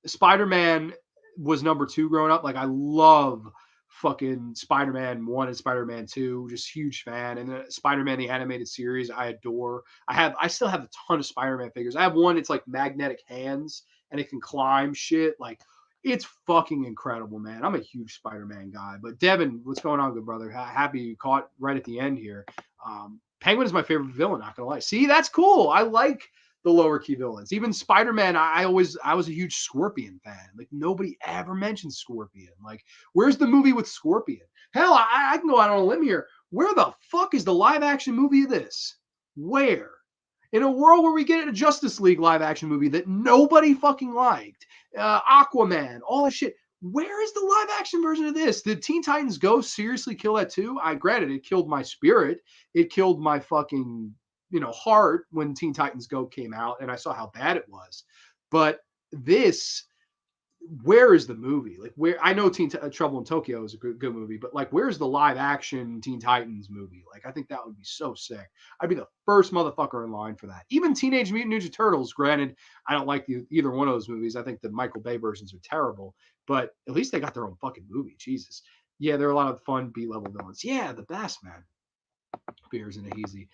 Spider-Man was number 2 growing up. Like, I love fucking Spider-Man 1 and Spider-Man 2. Just huge fan. And then Spider-Man the animated series, I adore. I still have a ton of Spider-Man figures. I have one. It's like magnetic hands, and it can climb shit. Like, it's fucking incredible, man. I'm a huge Spider-Man guy. But Devin, what's going on, good brother? Happy you caught right at the end here. Penguin is my favorite villain, not gonna lie. See, that's cool. I like the lower key villains. Even Spider-Man, I was a huge Scorpion fan. Like, nobody ever mentions Scorpion. Like, where's the movie with Scorpion? Hell, I can go out on a limb here. Where the fuck is the live action movie of this? Where? In a world where we get a Justice League live action movie that nobody fucking liked, Aquaman, all that shit. Where is the live action version of this? Did Teen Titans Go seriously kill that too? Granted, it killed my spirit. It killed my fucking, heart when Teen Titans Go came out, and I saw how bad it was. But this, where is the movie? Like, where, I know Trouble in Tokyo is a good movie, but, like, where's the live action Teen Titans movie? Like, I think that would be so sick. I'd be the first motherfucker in line for that. Even Teenage Mutant Ninja Turtles, granted, I don't like either one of those movies. I think the Michael Bay versions are terrible, but at least they got their own fucking movie. Jesus. Yeah, there are a lot of fun B-level villains. Yeah, the best, man. Beers and a easy.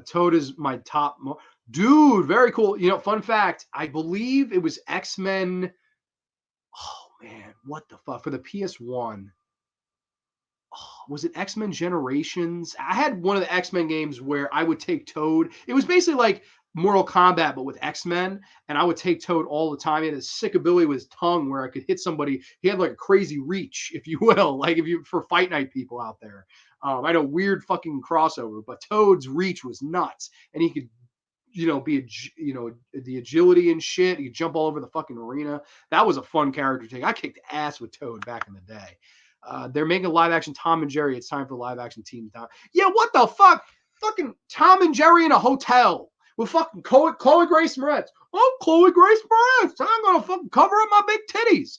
Toad is my top. Dude, very cool. Fun fact, I believe it was X-Men. Oh man, what the fuck, for the PS1? Oh, was it X-Men Generations? I had one of the X-Men games where I would take Toad. It was basically like Mortal Kombat, but with X-Men, and I would take Toad all the time. He had a sick ability with his tongue where I could hit somebody. He had like a crazy reach, if you will, like if you for Fight Night people out there. I had a weird fucking crossover, but Toad's reach was nuts, and he could be the agility and shit. You jump all over the fucking arena. That was a fun character take. I kicked ass with Toad back in the day. They're making a live action Tom and Jerry. It's time for live action Teen Time. Yeah, what the fuck? Fucking Tom and Jerry in a hotel with fucking Chloe Grace Moretz. Oh, Chloe Grace Moretz. I'm gonna fucking cover up my big titties.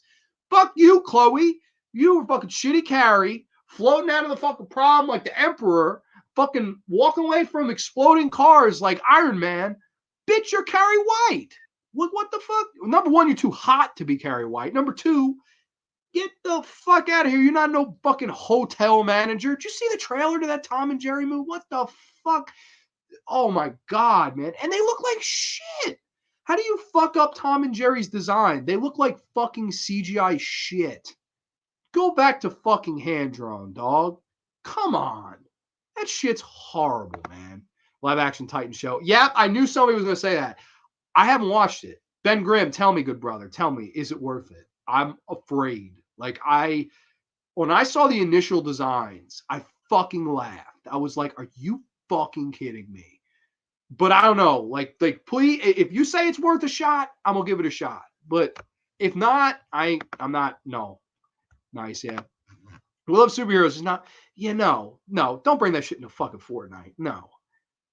Fuck you, Chloe. You were fucking shitty Carrie, floating out of the fucking prom like the Emperor, fucking walking away from exploding cars like Iron Man. Bitch, you're Carrie White. What the fuck? Number one, you're too hot to be Carrie White. Number two, get the fuck out of here. You're not no fucking hotel manager. Did you see the trailer to that Tom and Jerry movie? What the fuck? Oh my God, man. And they look like shit. How do you fuck up Tom and Jerry's design? They look like fucking CGI shit. Go back to fucking hand drawn, dog. Come on. That shit's horrible, man. Live action Titan show. Yep, I knew somebody was going to say that. I haven't watched it. Ben Grimm, tell me, good brother. Tell me, is it worth it? I'm afraid. Like, when I saw the initial designs, I fucking laughed. I was like, are you fucking kidding me? But I don't know. Like, please, if you say it's worth a shot, I'm going to give it a shot. But if not, I'm not. No. Nice, yeah. We love superheroes. It's not. Yeah, no. Don't bring that shit into fucking Fortnite. No.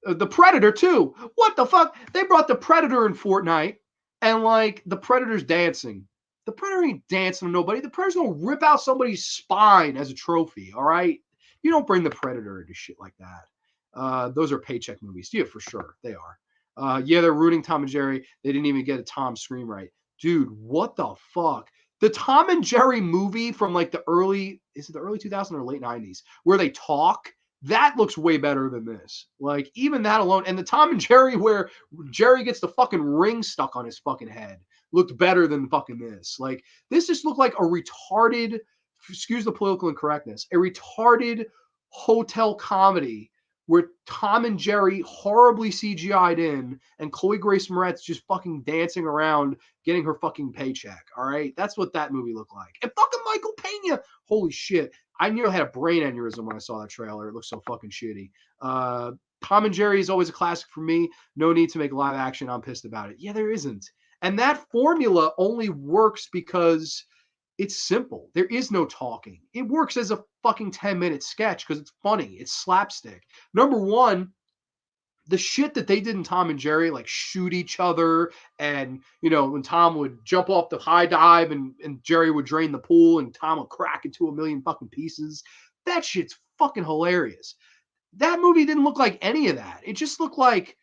The Predator too. What the fuck? They brought the Predator in Fortnite, and like the Predator's dancing. The Predator ain't dancing to nobody. The Predator's gonna rip out somebody's spine as a trophy. All right, you don't bring the Predator into shit like that. Those are paycheck movies. Yeah, for sure they are. Yeah, they're ruining Tom and Jerry. They didn't even get a Tom scream right, dude. What the fuck? The Tom and Jerry movie from like the early, is it the early 2000s or late 90s, where they talk, that looks way better than this. Like, even that alone. And the Tom and Jerry where Jerry gets the fucking ring stuck on his fucking head looked better than fucking this. Like, this just looked like a retarded, excuse the political incorrectness, a retarded hotel comedy where Tom and Jerry horribly CGI'd in and Chloe Grace Moretz just fucking dancing around getting her fucking paycheck. All right. That's what that movie looked like. And fucking Michael Pena. Holy shit. I nearly had a brain aneurysm when I saw that trailer. It looks so fucking shitty. Tom and Jerry is always a classic for me. No need to make live action. I'm pissed about it. Yeah, there isn't. And that formula only works because it's simple. There is no talking. It works as a fucking 10-minute sketch because it's funny. It's slapstick. Number one, the shit that they did in Tom and Jerry, like shoot each other, and when Tom would jump off the high dive and Jerry would drain the pool and Tom would crack into a million fucking pieces. That shit's fucking hilarious. That movie didn't look like any of that. It just looked like,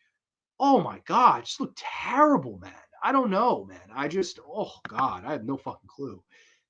oh my God, it just looked terrible, man. I don't know, man. Oh God, I have no fucking clue.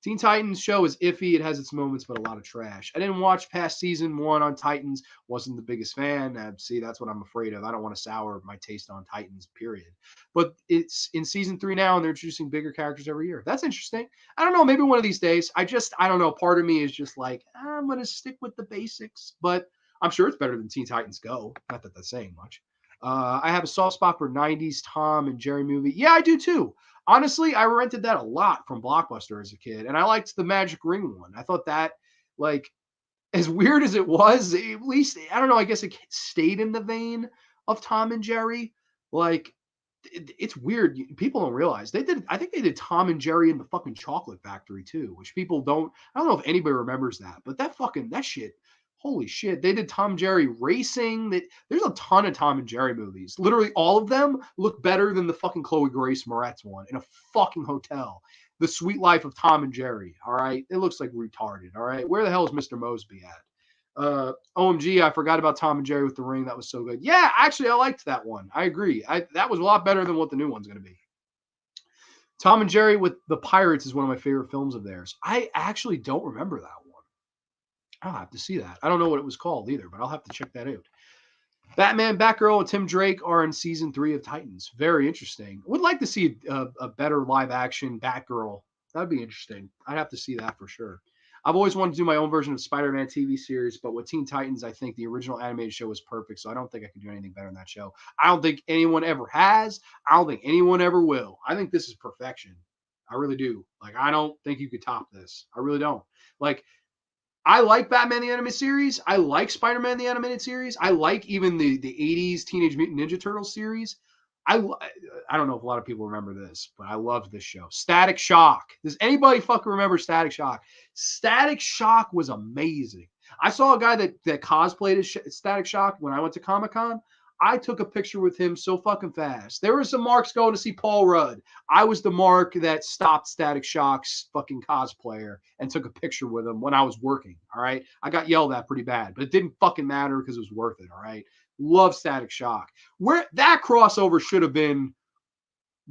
Teen Titans show is iffy. It has its moments, but a lot of trash. I didn't watch past season 1 on Titans. Wasn't the biggest fan. See, that's what I'm afraid of. I don't want to sour my taste on Titans, period. But it's in season 3 now, and they're introducing bigger characters every year. That's interesting. I don't know. Maybe one of these days. I don't know. Part of me is just like, I'm going to stick with the basics. But I'm sure it's better than Teen Titans Go. Not that that's saying much. I have a soft spot for 90s Tom and Jerry movie. Yeah, I do too. Honestly, I rented that a lot from Blockbuster as a kid, and I liked the Magic Ring one. I thought that, like, as weird as it was, at least, I don't know, I guess it stayed in the vein of Tom and Jerry. Like, it's weird. People don't realize I think they did Tom and Jerry in the fucking Chocolate Factory too, which people don't, I don't know if anybody remembers that, but that shit, holy shit. They did Tom and Jerry Racing. There's a ton of Tom and Jerry movies. Literally all of them look better than the fucking Chloe Grace Moretz one in a fucking hotel. The Sweet Life of Tom and Jerry. All right. It looks like retarded. All right. Where the hell is Mr. Mosby at? OMG, I forgot about Tom and Jerry with the ring. That was so good. Yeah, actually, I liked that one. I agree. That was a lot better than what the new one's going to be. Tom and Jerry with the Pirates is one of my favorite films of theirs. I actually don't remember that one. I'll have to see that. I don't know what it was called either, but I'll have to check that out. Batman, Batgirl, and Tim Drake are in season 3 of Titans. Very interesting. Would like to see a better live action Batgirl. That'd be interesting. I'd have to see that for sure. I've always wanted to do my own version of Spider-Man TV series, but with Teen Titans, I think the original animated show was perfect, so I don't think I could do anything better than that show. I don't think anyone ever has. I don't think anyone ever will. I think this is perfection. I really do. Like, I don't think you could top this. I really don't. Like, I like Batman the Animated Series. I like Spider-Man the Animated Series. I like even the 80s Teenage Mutant Ninja Turtles series. I don't know if a lot of people remember this, but I loved this show. Static Shock. Does anybody fucking remember Static Shock? Static Shock was amazing. I saw a guy that cosplayed as Static Shock when I went to Comic-Con. I took a picture with him so fucking fast. There were some marks going to see Paul Rudd. I was the mark that stopped Static Shock's fucking cosplayer and took a picture with him when I was working. All right. I got yelled at pretty bad, but it didn't fucking matter because it was worth it. All right. Love Static Shock. Where that crossover should have been,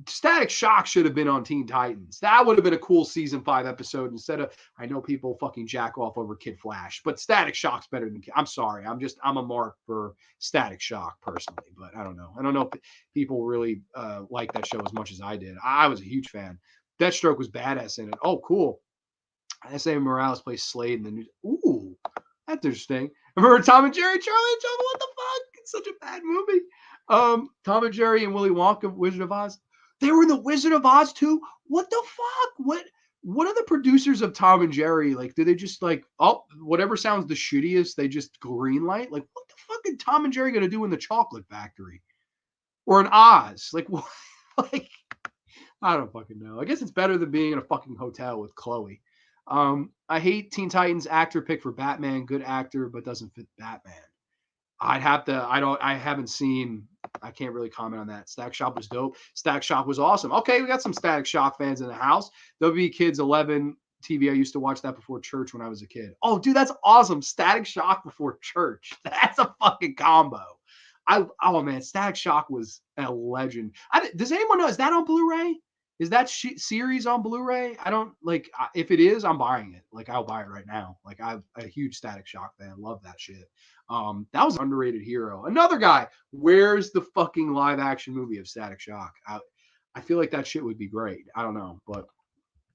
Static Shock should have been on Teen Titans. That would have been a cool season 5 episode instead of, I know people fucking jack off over Kid Flash, but Static Shock's better than Kid. I'm sorry. I'm a mark for Static Shock personally, but I don't know. I don't know if people really like that show as much as I did. I was a huge fan. Deathstroke was badass in it. Oh, cool. S.A. Morales plays Slade in the news. Ooh, that's interesting. Remember Tom and Jerry, Charlie and Chocolate? What the fuck? It's such a bad movie. Tom and Jerry and Willy Wonka, Wizard of Oz. They were in the Wizard of Oz too. What the fuck? What are the producers of Tom and Jerry like? Do they just like, oh, whatever sounds the shittiest, they just green light? Like, what the fuck is Tom and Jerry gonna do in the Chocolate Factory or in Oz? Like, what? Like, I don't fucking know. I guess it's better than being in a fucking hotel with Chloe. I hate Teen Titans actor pick for Batman. Good actor, but doesn't fit Batman. I'd have to. I haven't seen. I can't really comment on that. Static Shock was dope. Static Shock was awesome. Okay, we got some Static Shock fans in the house. WB Kids 11 TV. I used to watch that before church when I was a kid. Oh, dude, that's awesome. Static Shock before church. That's a fucking combo. Oh man, Static Shock was a legend. Does anyone know? Is that on Blu-ray? Is that series on Blu-ray? I don't like. If it is, I'm buying it. Like I'll buy it right now. Like I'm a huge Static Shock fan. Love that shit. That was an underrated hero. Another guy. Where's the fucking live action movie of Static Shock? I feel like that shit would be great. I don't know, but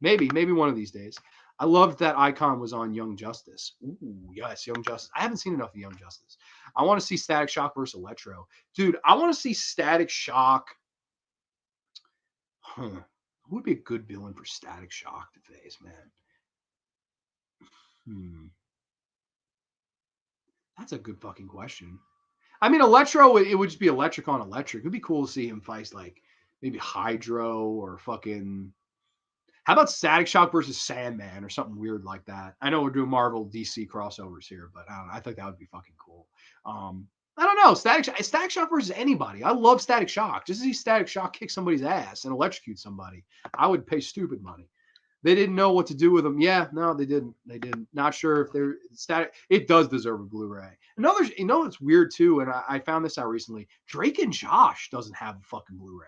maybe one of these days. I loved that Icon was on Young Justice. Ooh, yes, Young Justice. I haven't seen enough of Young Justice. I want to see Static Shock versus Electro. Dude, I want to see Static Shock. Who would be a good villain for Static Shock to face, man? That's a good fucking question. I mean, Electro, it would just be electric on electric. It'd be cool to see him fight like maybe Hydro or fucking. How about Static Shock versus Sandman or something weird like that? I know we're doing Marvel DC crossovers here, but I don't know. I think that would be fucking cool. I don't know. Static Shock versus anybody. I love Static Shock. Just to see Static Shock kick somebody's ass and electrocute somebody, I would pay stupid money. They didn't know what to do with them. Yeah, no, they didn't. They didn't. Not sure if they're static. It does deserve a Blu-ray. Another, it's weird too, and I found this out recently. Drake and Josh doesn't have a fucking Blu-ray.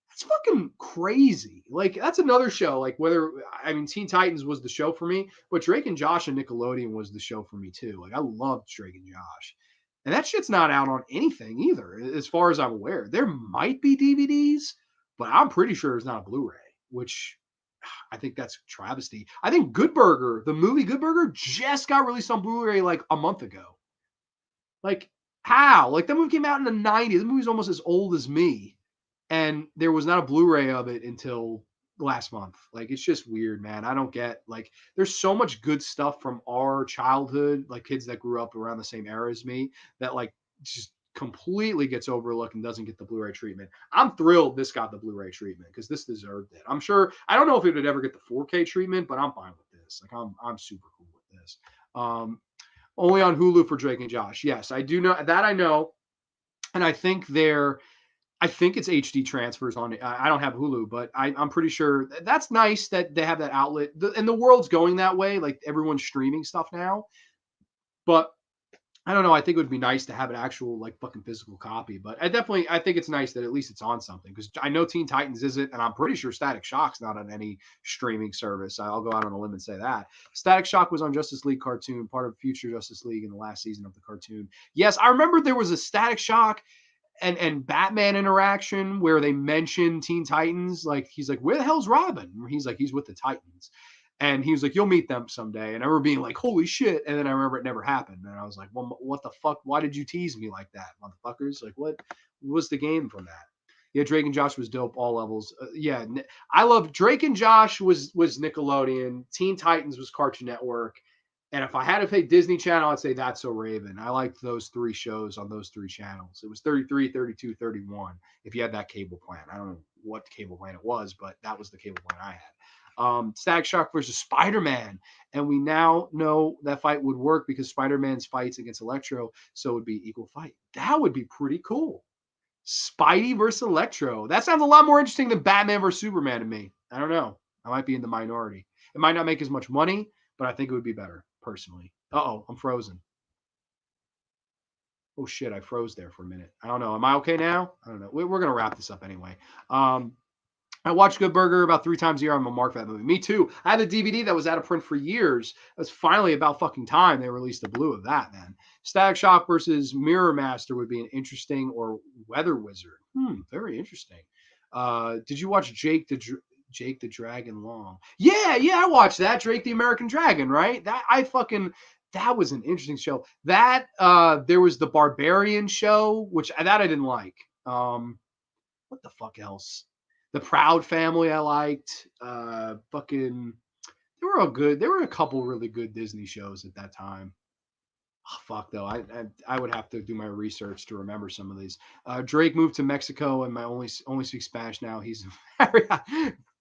That's fucking crazy. Like that's another show. Like whether I mean Teen Titans was the show for me, but Drake and Josh and Nickelodeon was the show for me too. Like I loved Drake and Josh. And that shit's not out on anything either, as far as I'm aware. There might be DVDs, but I'm pretty sure it's not a Blu-ray, which I think that's travesty. I think Good Burger, the movie Good Burger, just got released on Blu-ray like a month ago. Like, how? Like, that movie came out in the 90s. The movie's almost as old as me. And there was not a Blu-ray of it until last month. Like, it's just weird, man. I don't get, like, there's so much good stuff from our childhood, like kids that grew up around the same era as me, that, like, just completely gets overlooked and doesn't get the Blu-ray treatment. I'm thrilled this got the Blu-ray treatment because this deserved it. I'm sure I don't know if it would ever get the 4K treatment, but I'm fine with this. Like I'm super cool with this. Only on Hulu for Drake and Josh. Yes, I do know that. I know, and I think it's HD transfers on it. I don't have Hulu, but I'm pretty sure that's nice that they have that outlet. And the world's going that way. Like everyone's streaming stuff now. But I don't know. I think it would be nice to have an actual like fucking physical copy. But I think it's nice that at least it's on something because I know Teen Titans isn't, and I'm pretty sure Static Shock's not on any streaming service. I'll go out on a limb and say that Static Shock was on Justice League cartoon, part of Future Justice League in the last season of the cartoon. Yes, I remember there was a Static Shock and Batman interaction where they mention Teen Titans. Like he's like, where the hell's Robin? He's like, he's with the Titans. And he was like, you'll meet them someday. And I remember being like, holy shit. And then I remember it never happened. And I was like, well, what the fuck? Why did you tease me like that, motherfuckers? Like, what was the game from that? Yeah, Drake and Josh was dope, all levels. Yeah, I love Drake and Josh was Nickelodeon. Teen Titans was Cartoon Network. And if I had to pay Disney Channel, I'd say That's So Raven. I liked those three shows on those three channels. It was 33, 32, 31. If you had that cable plan. I don't know what cable plan it was, but that was the cable plan I had. Static Shock versus Spider-Man. And we now know that fight would work because Spider-Man's fights against Electro, so it would be equal fight. That would be pretty cool. Spidey versus Electro. That sounds a lot more interesting than Batman versus Superman to me. I don't know. I might be in the minority. It might not make as much money, but I think it would be better, personally. Uh-oh, I'm frozen. Oh, shit, I froze there for a minute. I don't know. Am I okay now? I don't know. We're going to wrap this up anyway. I watch Good Burger about 3 times a year. I'm a mark for that movie. Me too. I had a DVD that was out of print for years. It was finally about fucking time they released the blue of that, man. Static Shock versus Mirror Master would be an interesting, or Weather Wizard. Very interesting. Did you watch Jake the Dragon Long? Yeah, I watched that. Drake the American Dragon, right? That was an interesting show. That there was the Barbarian show, which I didn't like. What the fuck else? The Proud Family I liked. Fucking there were a couple really good Disney shows at that time. Oh, fuck though. I would have to do my research to remember some of these. Drake moved to Mexico and my only speaks Spanish now. He's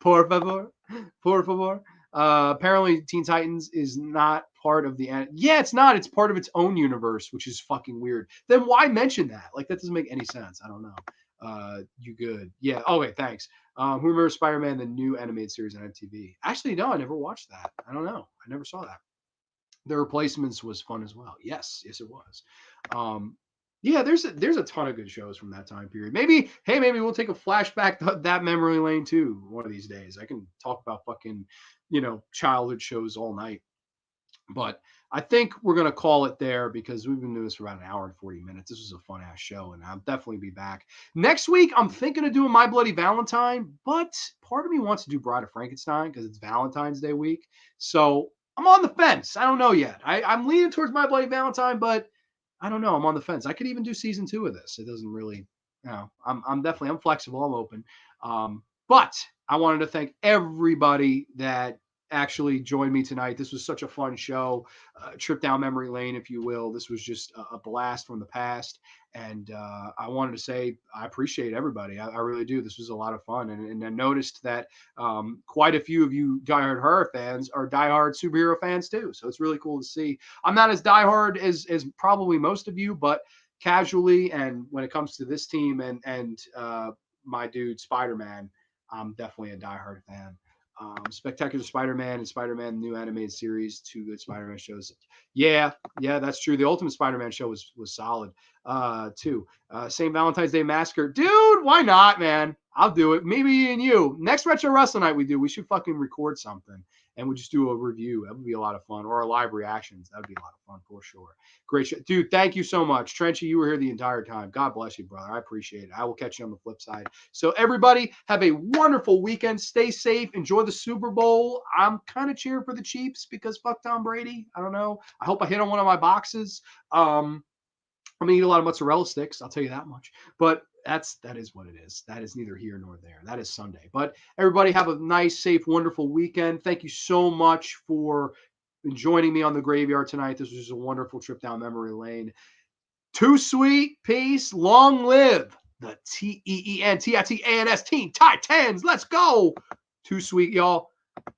por favor, por favor. Apparently Teen Titans is not part of the yeah, it's not. It's part of its own universe, which is fucking weird. Then why mention that? Like that doesn't make any sense. I don't know. You good? Yeah. Oh wait, thanks. Who remembers Spider-Man, the new animated series on MTV? Actually, no, I never watched that. I don't know. I never saw that. The Replacements was fun as well. Yes, yes, it was. Um, yeah, there's a ton of good shows from that time period. Maybe, hey, maybe we'll take a flashback to that memory lane too one of these days. I can talk about fucking, childhood shows all night. But I think we're gonna call it there because we've been doing this for about an hour and 40 minutes. This was a fun ass show, and I'll definitely be back next week. I'm thinking of doing My Bloody Valentine, but part of me wants to do Bride of Frankenstein because it's Valentine's Day week. So I'm on the fence. I don't know yet. I'm leaning towards My Bloody Valentine, but I don't know. I'm on the fence. I could even do season 2 of this. It doesn't really, I'm flexible. I'm open. But I wanted to thank everybody that actually joined me tonight. This was such a fun show, trip down memory lane, if you will. This was just a blast from the past. And I wanted to say I appreciate everybody. I really do. This was a lot of fun. And I noticed that quite a few of you diehard horror fans are diehard superhero fans too. So it's really cool to see. I'm not as diehard as probably most of you, but casually, and when it comes to this team and my dude Spider-Man, I'm definitely a diehard fan. Spectacular Spider-Man and Spider-Man new animated series, 2 good Spider-Man shows. Yeah, that's true. The Ultimate Spider-Man show was solid too. St. Valentine's Day Massacre, dude. Why not, man? I'll do it. Maybe and you. Next Retro Wrestling Night we should fucking record something and we just do a review. That would be a lot of fun, or a live reactions. That would be a lot of fun for sure. Great show, dude. Thank you so much, Trenchy. You were here the entire time. God bless you, brother. I appreciate it. I will catch you on the flip side. So everybody, have a wonderful weekend. Stay safe. Enjoy the Super Bowl. I'm kind of cheering for the Chiefs because fuck Tom Brady. I don't know. I hope I hit on one of my boxes. I'm gonna eat a lot of mozzarella sticks. I'll tell you that much. But that is what it is. That is neither here nor there. That is Sunday. But everybody have a nice, safe, wonderful weekend. Thank you so much for joining me on the graveyard tonight. This was just a wonderful trip down memory lane. Too sweet. Peace. Long live the TEENTITANS Teen Titans. Let's go. Too sweet, y'all.